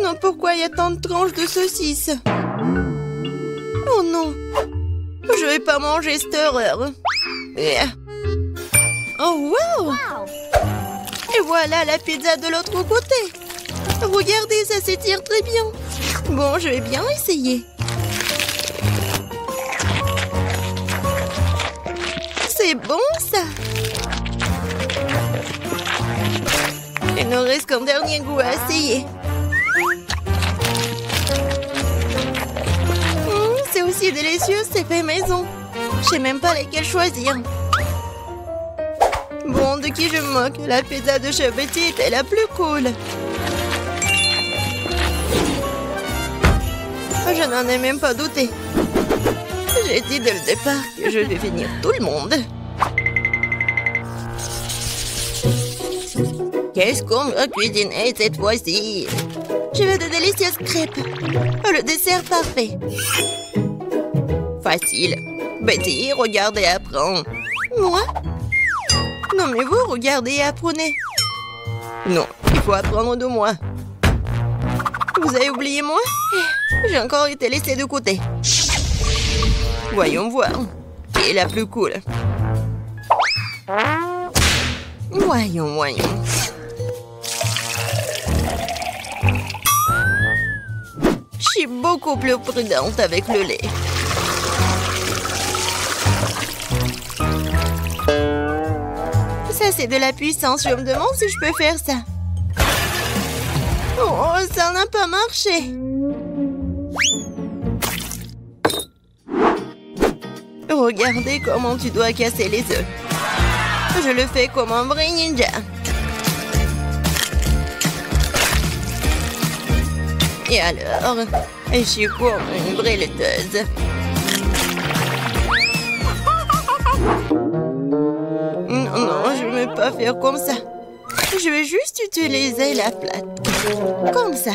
Non, pourquoi il y a tant de tranches de saucisses? Oh non. Je vais pas manger cette horreur. Oh wow! Et voilà la pizza de l'autre côté. Regardez, ça s'étire très bien. Bon, je vais bien essayer. C'est bon, ça. Il nous reste qu'un dernier goût à essayer. C'est aussi délicieux, c'est fait maison. Je sais même pas lesquelles choisir. Bon, de qui je me moque? La pizza de chez Betty était la plus cool. Je n'en ai même pas douté. J'ai dit dès le départ que je vais finir tout le monde. Qu'est-ce qu'on va cuisiner cette fois-ci? Je veux de délicieuses crêpes. Le dessert parfait. Facile. Betty, regarde et apprends. Moi? Non, mais vous, regardez et apprenez. Non, il faut apprendre de moi. Vous avez oublié moi? J'ai encore été laissée de côté. Voyons voir. Qui est la plus cool? Voyons. Je suis beaucoup plus prudente avec le lait. Ça, c'est de la puissance. Je me demande si je peux faire ça. Oh, ça n'a pas marché. Regardez comment tu dois casser les œufs. Je le fais comme un vrai ninja. Et alors, je suis comme une vraie laiteuse. Non, je ne vais pas faire comme ça. Je vais juste utiliser la plate. Comme ça.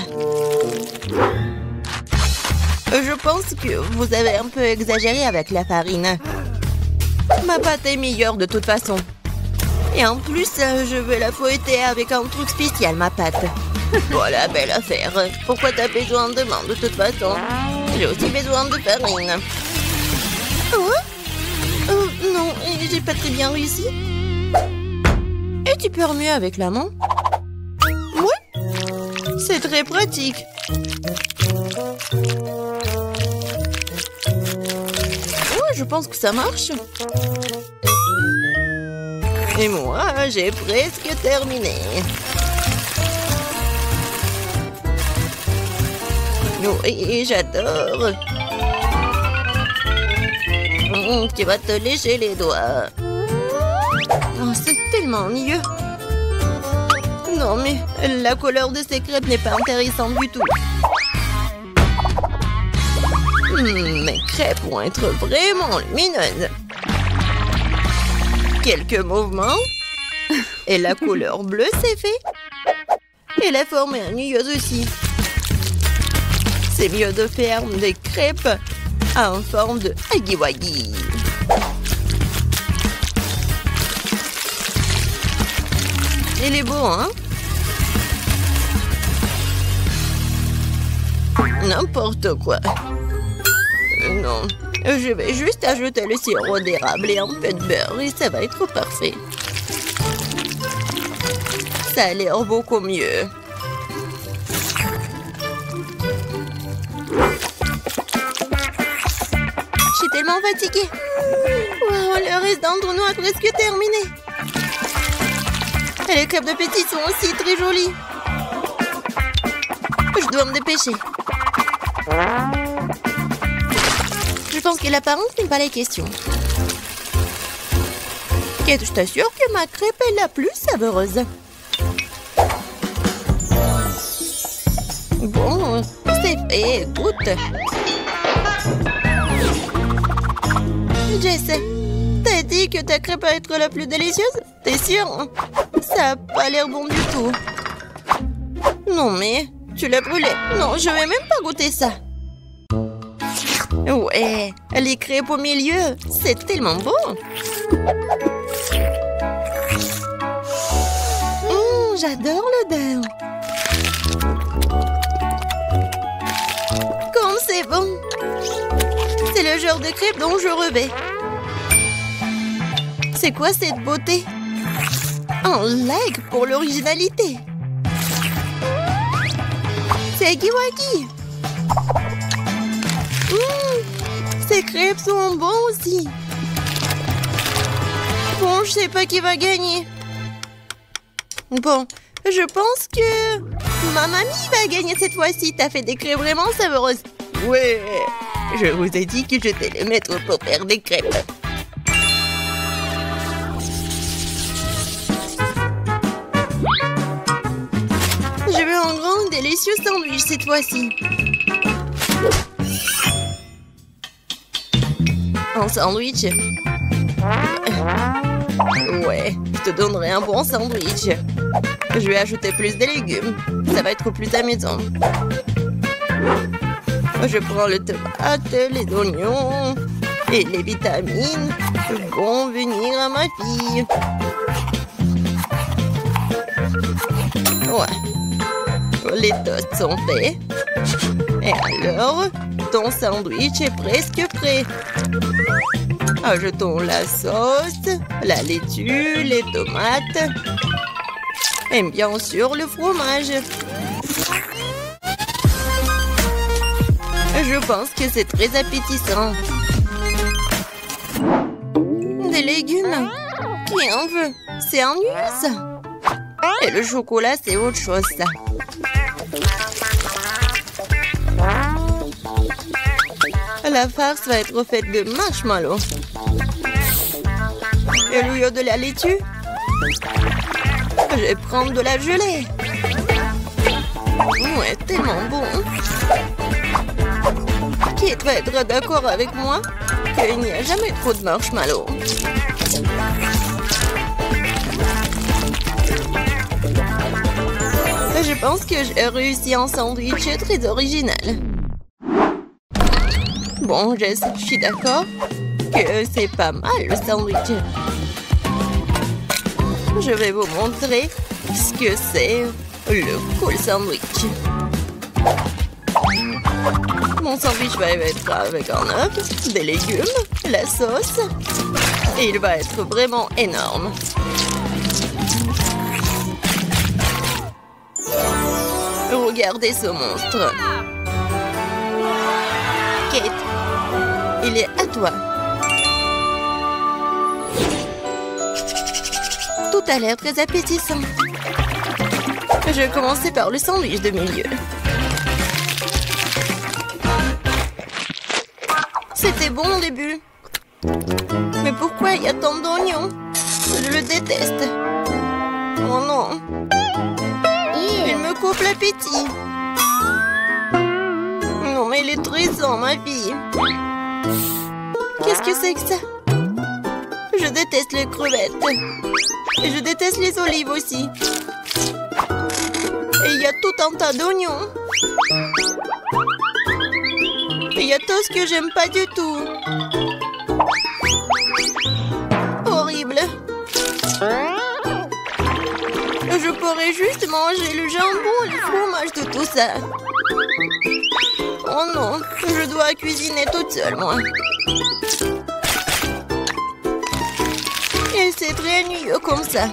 Je pense que vous avez un peu exagéré avec la farine. Ma pâte est meilleure de toute façon. Et en plus, je veux la fouetter avec un truc spécial, ma pâte. Voilà, belle affaire. Pourquoi t'as besoin de main de toute façon? J'ai aussi besoin de farine. Oh? Non, j'ai pas très bien réussi. Et tu peux mieux avec la main? Oui. C'est très pratique. Ouais, je pense que ça marche. Et moi, j'ai presque terminé. Oui, j'adore. Tu vas te lécher les doigts. Oh, c'est tellement mieux. Non, mais la couleur de ces crêpes n'est pas intéressante du tout. Mes crêpes vont être vraiment lumineuses. Quelques mouvements. Et la couleur bleue, c'est fait. Et la forme est ennuyeuse aussi. C'est mieux de faire des crêpes en forme de huggy-wuggy. Il est beau, hein? N'importe quoi. Non, je vais juste ajouter le sirop d'érable et un peu de beurre et ça va être parfait. Ça a l'air beaucoup mieux. Je suis tellement fatiguée. Wow, le reste d'entre nous a presque terminé. Et les crêpes de Betty sont aussi très jolies. Je dois me dépêcher. Je pense que l'apparence n'est pas la question. Kate, je t'assure que ma crêpe est la plus savoureuse. Bon, c'est fait, goûte. Jess, t'as dit que ta crêpe va être la plus délicieuse? T'es sûre? Ça a pas l'air bon du tout. Non mais, tu l'as brûlé. Non, je vais même pas goûter ça. Ouais, les crêpes au milieu, c'est tellement bon. J'adore l'odeur. Comme c'est bon. C'est le genre de crêpes dont je rêvais. C'est quoi cette beauté? Un like pour l'originalité. C'est huggy-wuggy. Ces crêpes sont bons aussi. Bon, je sais pas qui va gagner. Bon, je pense que ma mamie va gagner cette fois-ci. T'as fait des crêpes vraiment savoureuses. Ouais. Je vous ai dit que j'étais le maître pour faire des crêpes. Je veux un grand et délicieux sandwich cette fois-ci. Un sandwich? Ouais, je te donnerai un bon sandwich. Je vais ajouter plus de légumes. Ça va être plus amusant. Je prends le tomate, les oignons et les vitamines vont venir à ma fille. Ouais. Les toasts sont faits. Et alors, ton sandwich est presque prêt. Ajoutons la sauce, la laitue, les tomates et bien sûr le fromage. Je pense que c'est très appétissant. Des légumes? Qui en veut? C'est ennuyeux ça. Et le chocolat, c'est autre chose ça. La farce va être faite de marshmallows. Et au lieu de la laitue, je vais prendre de la gelée. Ouais, tellement bon. Qui va être d'accord avec moi qu'il n'y a jamais trop de marshmallows. Je pense que j'ai réussi un sandwich très original. Bon, Jess, je suis d'accord que c'est pas mal le sandwich. Je vais vous montrer ce que c'est le cool sandwich. Mon sandwich va être avec un œuf, des légumes, la sauce. Et il va être vraiment énorme. Regardez ce monstre. Kate, il est à toi. Tout a l'air très appétissant. Je vais commencer par le sandwich de milieu. C'était bon au début. Mais pourquoi il y a tant d'oignons? Je le déteste. Oh non. Il me coupe l'appétit. Non, mais il est trésor, ma fille. Qu'est-ce que c'est que ça? Je déteste les crevettes. Et je déteste les olives aussi. Et il y a tout un tas d'oignons. Et il y a tout ce que j'aime pas du tout. Horrible. Je pourrais juste manger le jambon et le fromage de tout ça. Oh non, je dois cuisiner toute seule, moi. Et c'est très ennuyeux comme ça.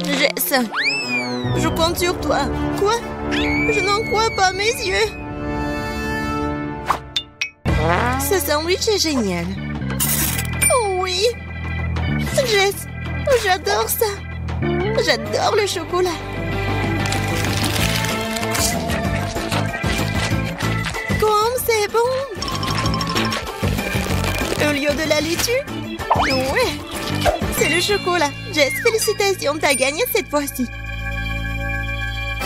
Jess, je compte sur toi. Quoi? Je n'en crois pas mes yeux. Ce sandwich est génial. Oh oui. Jess, j'adore ça. J'adore le chocolat. Comme c'est bon. Au lieu de la laitue? Ouais. C'est le chocolat. Jess, félicitations, t'as gagné cette fois-ci.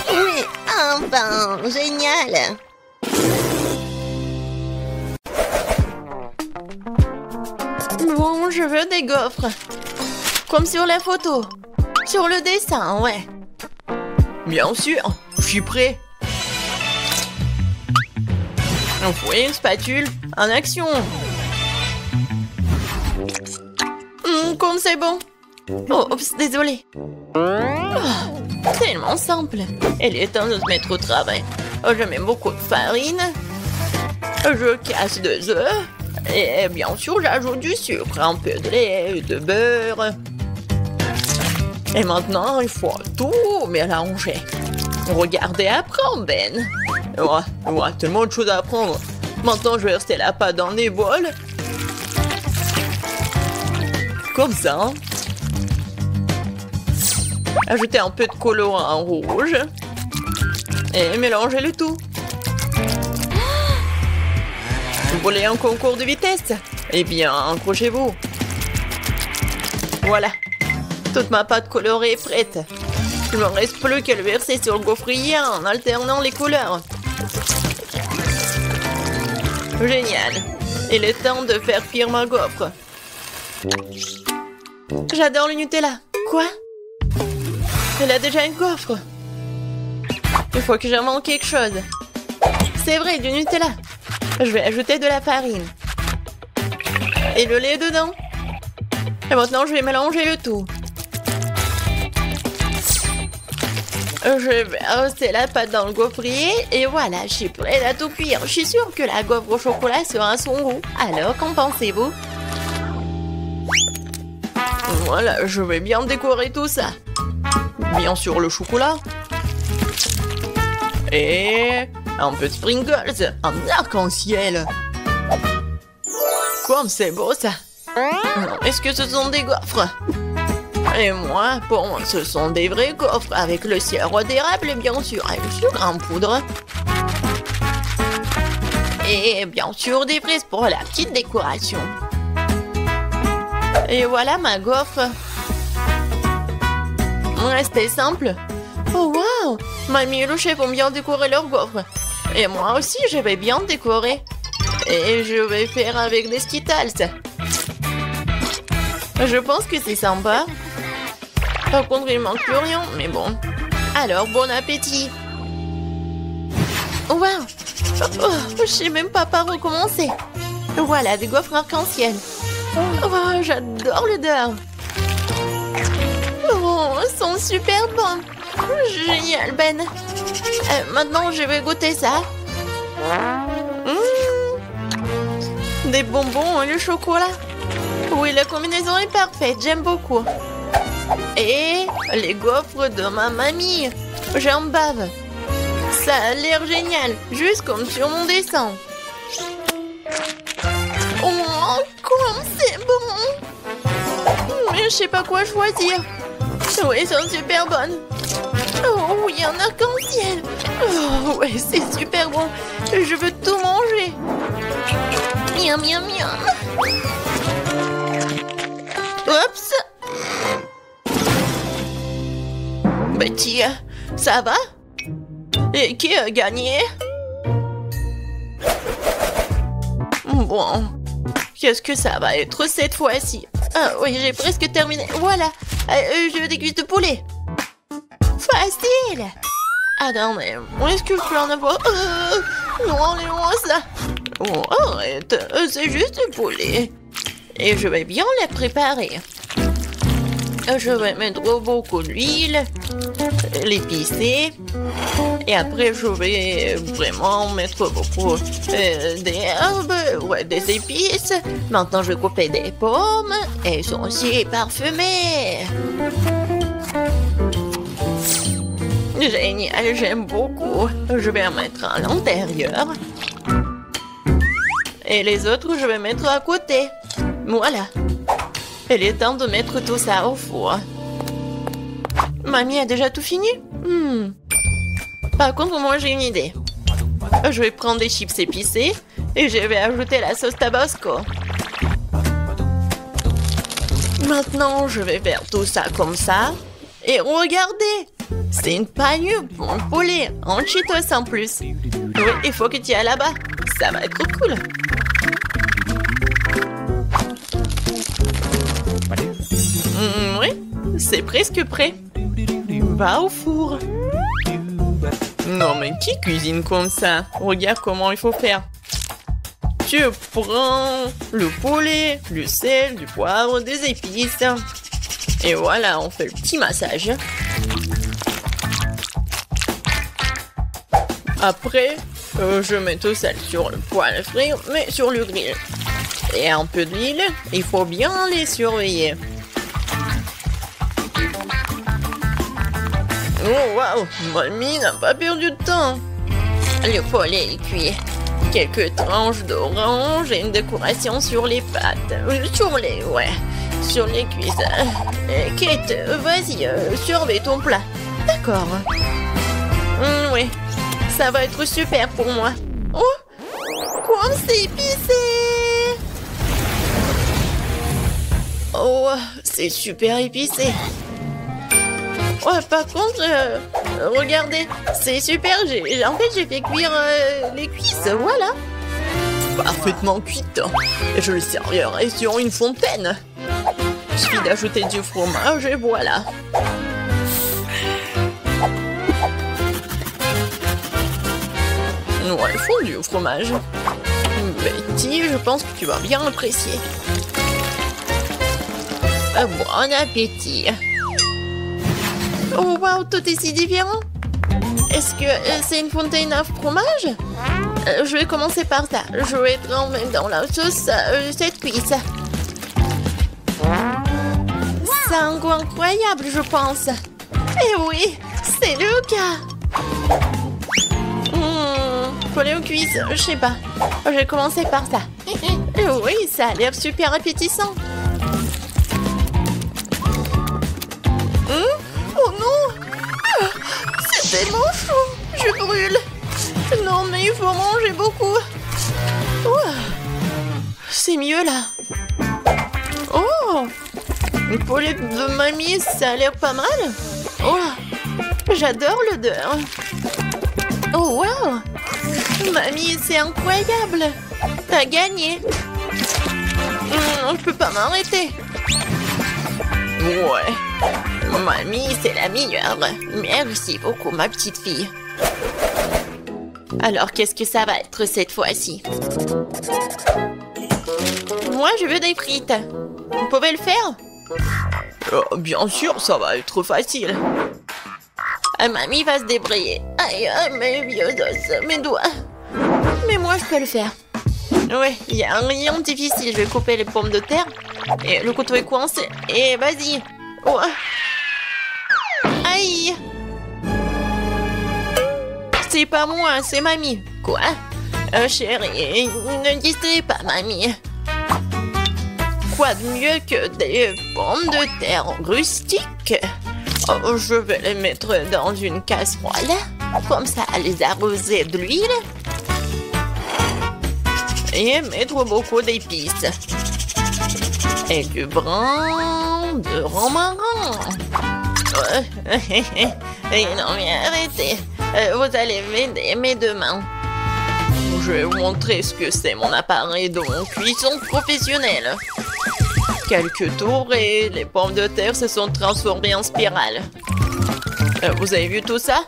Oui, enfin, génial. Bon, je veux des gaufres. Comme sur la photo. Sur le dessin, ouais. Bien sûr, je suis prêt. Un fouet, une spatule, en action. Comme c'est bon. Oh, oups, désolé. Oh, tellement simple. Il est temps de se mettre au travail. Je mets beaucoup de farine. Je casse 2 œufs. Et bien sûr, j'ajoute du sucre, un peu de lait, de beurre. Et maintenant, il faut tout mélanger. Regardez, apprends, Ben. Ouais, tellement de choses à apprendre. Maintenant, je vais rester la pâte dans des bols. Comme ça. Ajoutez un peu de colorant rouge. Et mélangez le tout. Vous voulez un concours de vitesse? Eh bien, accrochez-vous. Voilà. Toute ma pâte colorée est prête. Il ne me reste plus qu'à le verser sur le gaufrier en alternant les couleurs. Génial. Il est temps de faire cuire ma gaufre. J'adore le Nutella. Quoi? Elle a déjà une gaufre. Il faut que j'invente quelque chose. C'est vrai, du Nutella. Je vais ajouter de la farine. Et le lait dedans. Et maintenant, je vais mélanger le tout. Je vais verser la pâte dans le gaufrier et voilà, je suis prête à tout cuire. Je suis sûre que la gaufre au chocolat sera à son goût. Alors, qu'en pensez-vous? Voilà, je vais bien décorer tout ça. Bien sûr, le chocolat. Et un peu de sprinkles, un arc-en-ciel. Comme c'est beau ça. Est-ce que ce sont des gaufres? Et moi, pour moi, ce sont des vrais gaufres avec le sirop d'érable, bien sûr, et le sucre en poudre. Et bien sûr, des fraises pour la petite décoration. Et voilà ma gaufre. C'était simple. Oh wow! Mamie et le chef ont bien décoré leur gaufre. Et moi aussi, je vais bien décorer. Et je vais faire avec des Skittles. Je pense que c'est sympa. Par contre, il manque plus rien, mais bon. Alors, bon appétit. Wow! Oh, je sais même pas par où commencer. Voilà, des gaufres arc-en-ciel. Oh, j'adore l'odeur. Oh, elles sont super bonnes. Génial, Ben. Maintenant, je vais goûter ça. Des bonbons et le chocolat. Oui, la combinaison est parfaite. J'aime beaucoup. Et les gaufres de ma mamie. J'en bave. Ça a l'air génial. Juste comme sur mon dessin. Oh, comme c'est bon. Mais je sais pas quoi choisir. Oui, elles sont super bonnes. Oh oui, un arc-en-ciel. Oh ouais, c'est super bon. Je veux tout manger. Miam, miam, miam. Oups. Betty, ça va? Et qui a gagné? Bon, qu'est-ce que ça va être cette fois-ci? Ah oui, j'ai presque terminé. Voilà, je déguste poulet. Facile. Attendez, est-ce que je peux en avoir? Non, enlève-moi ça. Oh, arrête, c'est juste du poulet. Et je vais bien la préparer. Je vais mettre beaucoup d'huile, l'épicer. Et après, je vais vraiment mettre beaucoup d'herbes, ouais, des épices. Maintenant, je vais couper des pommes. Elles sont aussi parfumées. Génial, j'aime beaucoup. Je vais en mettre à l'intérieur. Et les autres, je vais mettre à côté. Voilà. Il est temps de mettre tout ça au four. Mamie a déjà tout fini? Par contre, moi, j'ai une idée. Je vais prendre des chips épicés et je vais ajouter la sauce Tabasco. Maintenant, je vais faire tout ça comme ça. Et regardez! C'est une panure pour un poulet en Cheetos en plus. Oui, il faut que tu ailles là-bas. Ça va être cool. Oui, c'est presque prêt. Va au four. Non, mais qui cuisine comme ça? Regarde comment il faut faire. Tu prends le poulet, du sel, du poivre, des épices. Et voilà, on fait le petit massage. Après, je mets tout ça sur le poêle à frire, mais sur le grill. Et un peu d'huile, il faut bien les surveiller. Oh waouh, mamie n'a pas perdu de temps. Le poulet est cuit. Quelques tranches d'orange et une décoration sur les pâtes. Sur les cuisses. Kate, vas-y, surveille ton plat. D'accord. Oui, ça va être super pour moi. Oh, quoi? Oh, c'est épicé! Oh, c'est super épicé. Oh, par contre, regardez, c'est super. En fait, j'ai fait cuire les cuisses, voilà. Parfaitement cuite. Et je le servirai sur une fontaine. Il suffit d'ajouter du fromage et voilà. Ouais, il faut du fromage. Betty, je pense que tu vas bien apprécier. Bon appétit. Oh wow, tout est si différent. Est-ce que c'est une fontaine à fromage? Je vais commencer par ça. Je vais tremper dans la sauce cette cuisse. C'est un goût incroyable, je pense. Eh oui, c'est le cas. Collé aux cuisses, je sais pas. Je vais commencer par ça. Oui, ça a l'air super appétissant. Oh non! C'est tellement chaud! Je brûle! Non, mais il faut manger beaucoup! C'est mieux là! Oh! Une poêlée de mamie, ça a l'air pas mal! Oh! J'adore l'odeur! Oh wow! Mamie, c'est incroyable! T'as gagné! Je peux pas m'arrêter! Ouais! Mamie, c'est la meilleure. Merci beaucoup, ma petite fille. Alors, qu'est-ce que ça va être cette fois-ci? Moi, je veux des frites. Vous pouvez le faire? Bien sûr, ça va être facile. Mamie va se débrouiller. Aïe, mes vieux os, mes doigts. Mais moi, je peux le faire. Ouais, il n'y a rien de difficile. Je vais couper les pommes de terre. Et le couteau est coincé. Et vas-y. Oh. Aïe! C'est pas moi, c'est mamie. Quoi? Chérie, ne distrais pas mamie. Quoi de mieux que des pommes de terre rustiques? Oh, je vais les mettre dans une casserole. Comme ça, les arroser de l'huile. Et mettre beaucoup d'épices. Et du brin de romarin. Non mais arrêtez. Vous allez m'aider mes deux mains. Je vais vous montrer ce que c'est mon appareil de cuisson professionnelle. Quelques tours et les pommes de terre se sont transformées en spirale. Vous avez vu tout ça?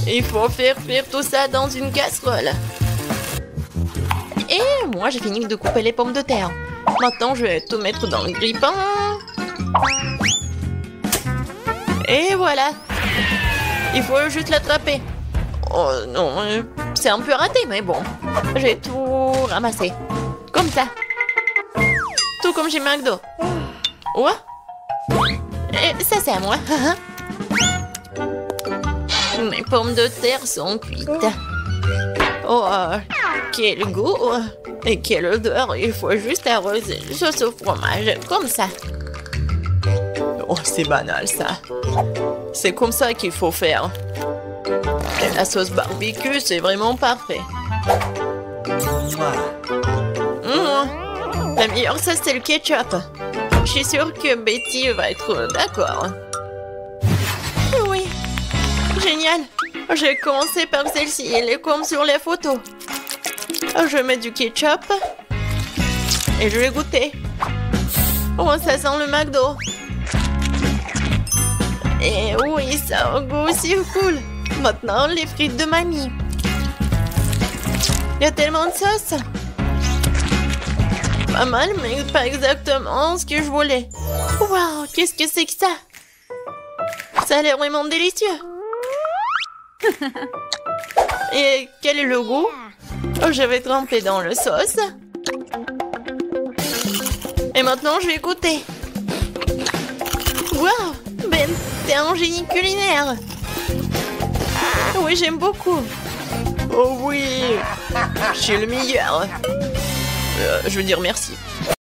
Il faut faire cuire tout ça dans une casserole. Et moi j'ai fini de couper les pommes de terre. Maintenant je vais tout mettre dans le grille-pain. Et voilà. Il faut juste l'attraper. Oh non, c'est un peu raté, mais bon. J'ai tout ramassé. Comme ça. Tout comme chez McDo. Ouais. Et ça, c'est à moi. Mes pommes de terre sont cuites. Oh, quel goût. Et quelle odeur. Il faut juste arroser sauce au fromage. Comme ça. Oh, c'est banal, ça. C'est comme ça qu'il faut faire. Et la sauce barbecue, c'est vraiment parfait. La meilleure sauce, c'est le ketchup. Je suis sûre que Betty va être d'accord. Oui. Génial. J'ai commencé par celle-ci. Elle est comme sur les photos. Je mets du ketchup. Et je vais goûter. Oh, ça sent le McDo. Et oui, ça a un goût aussi cool. Maintenant, les frites de mamie. Il y a tellement de sauce. Pas mal, mais pas exactement ce que je voulais. Waouh, qu'est-ce que c'est que ça? Ça a l'air vraiment délicieux. Et quel est le goût? Oh, je vais tremper dans le sauce. Et maintenant, je vais goûter. Waouh, Ben, t'es un génie culinaire. Oui, j'aime beaucoup. Oh oui, je suis le meilleur. Je veux dire merci.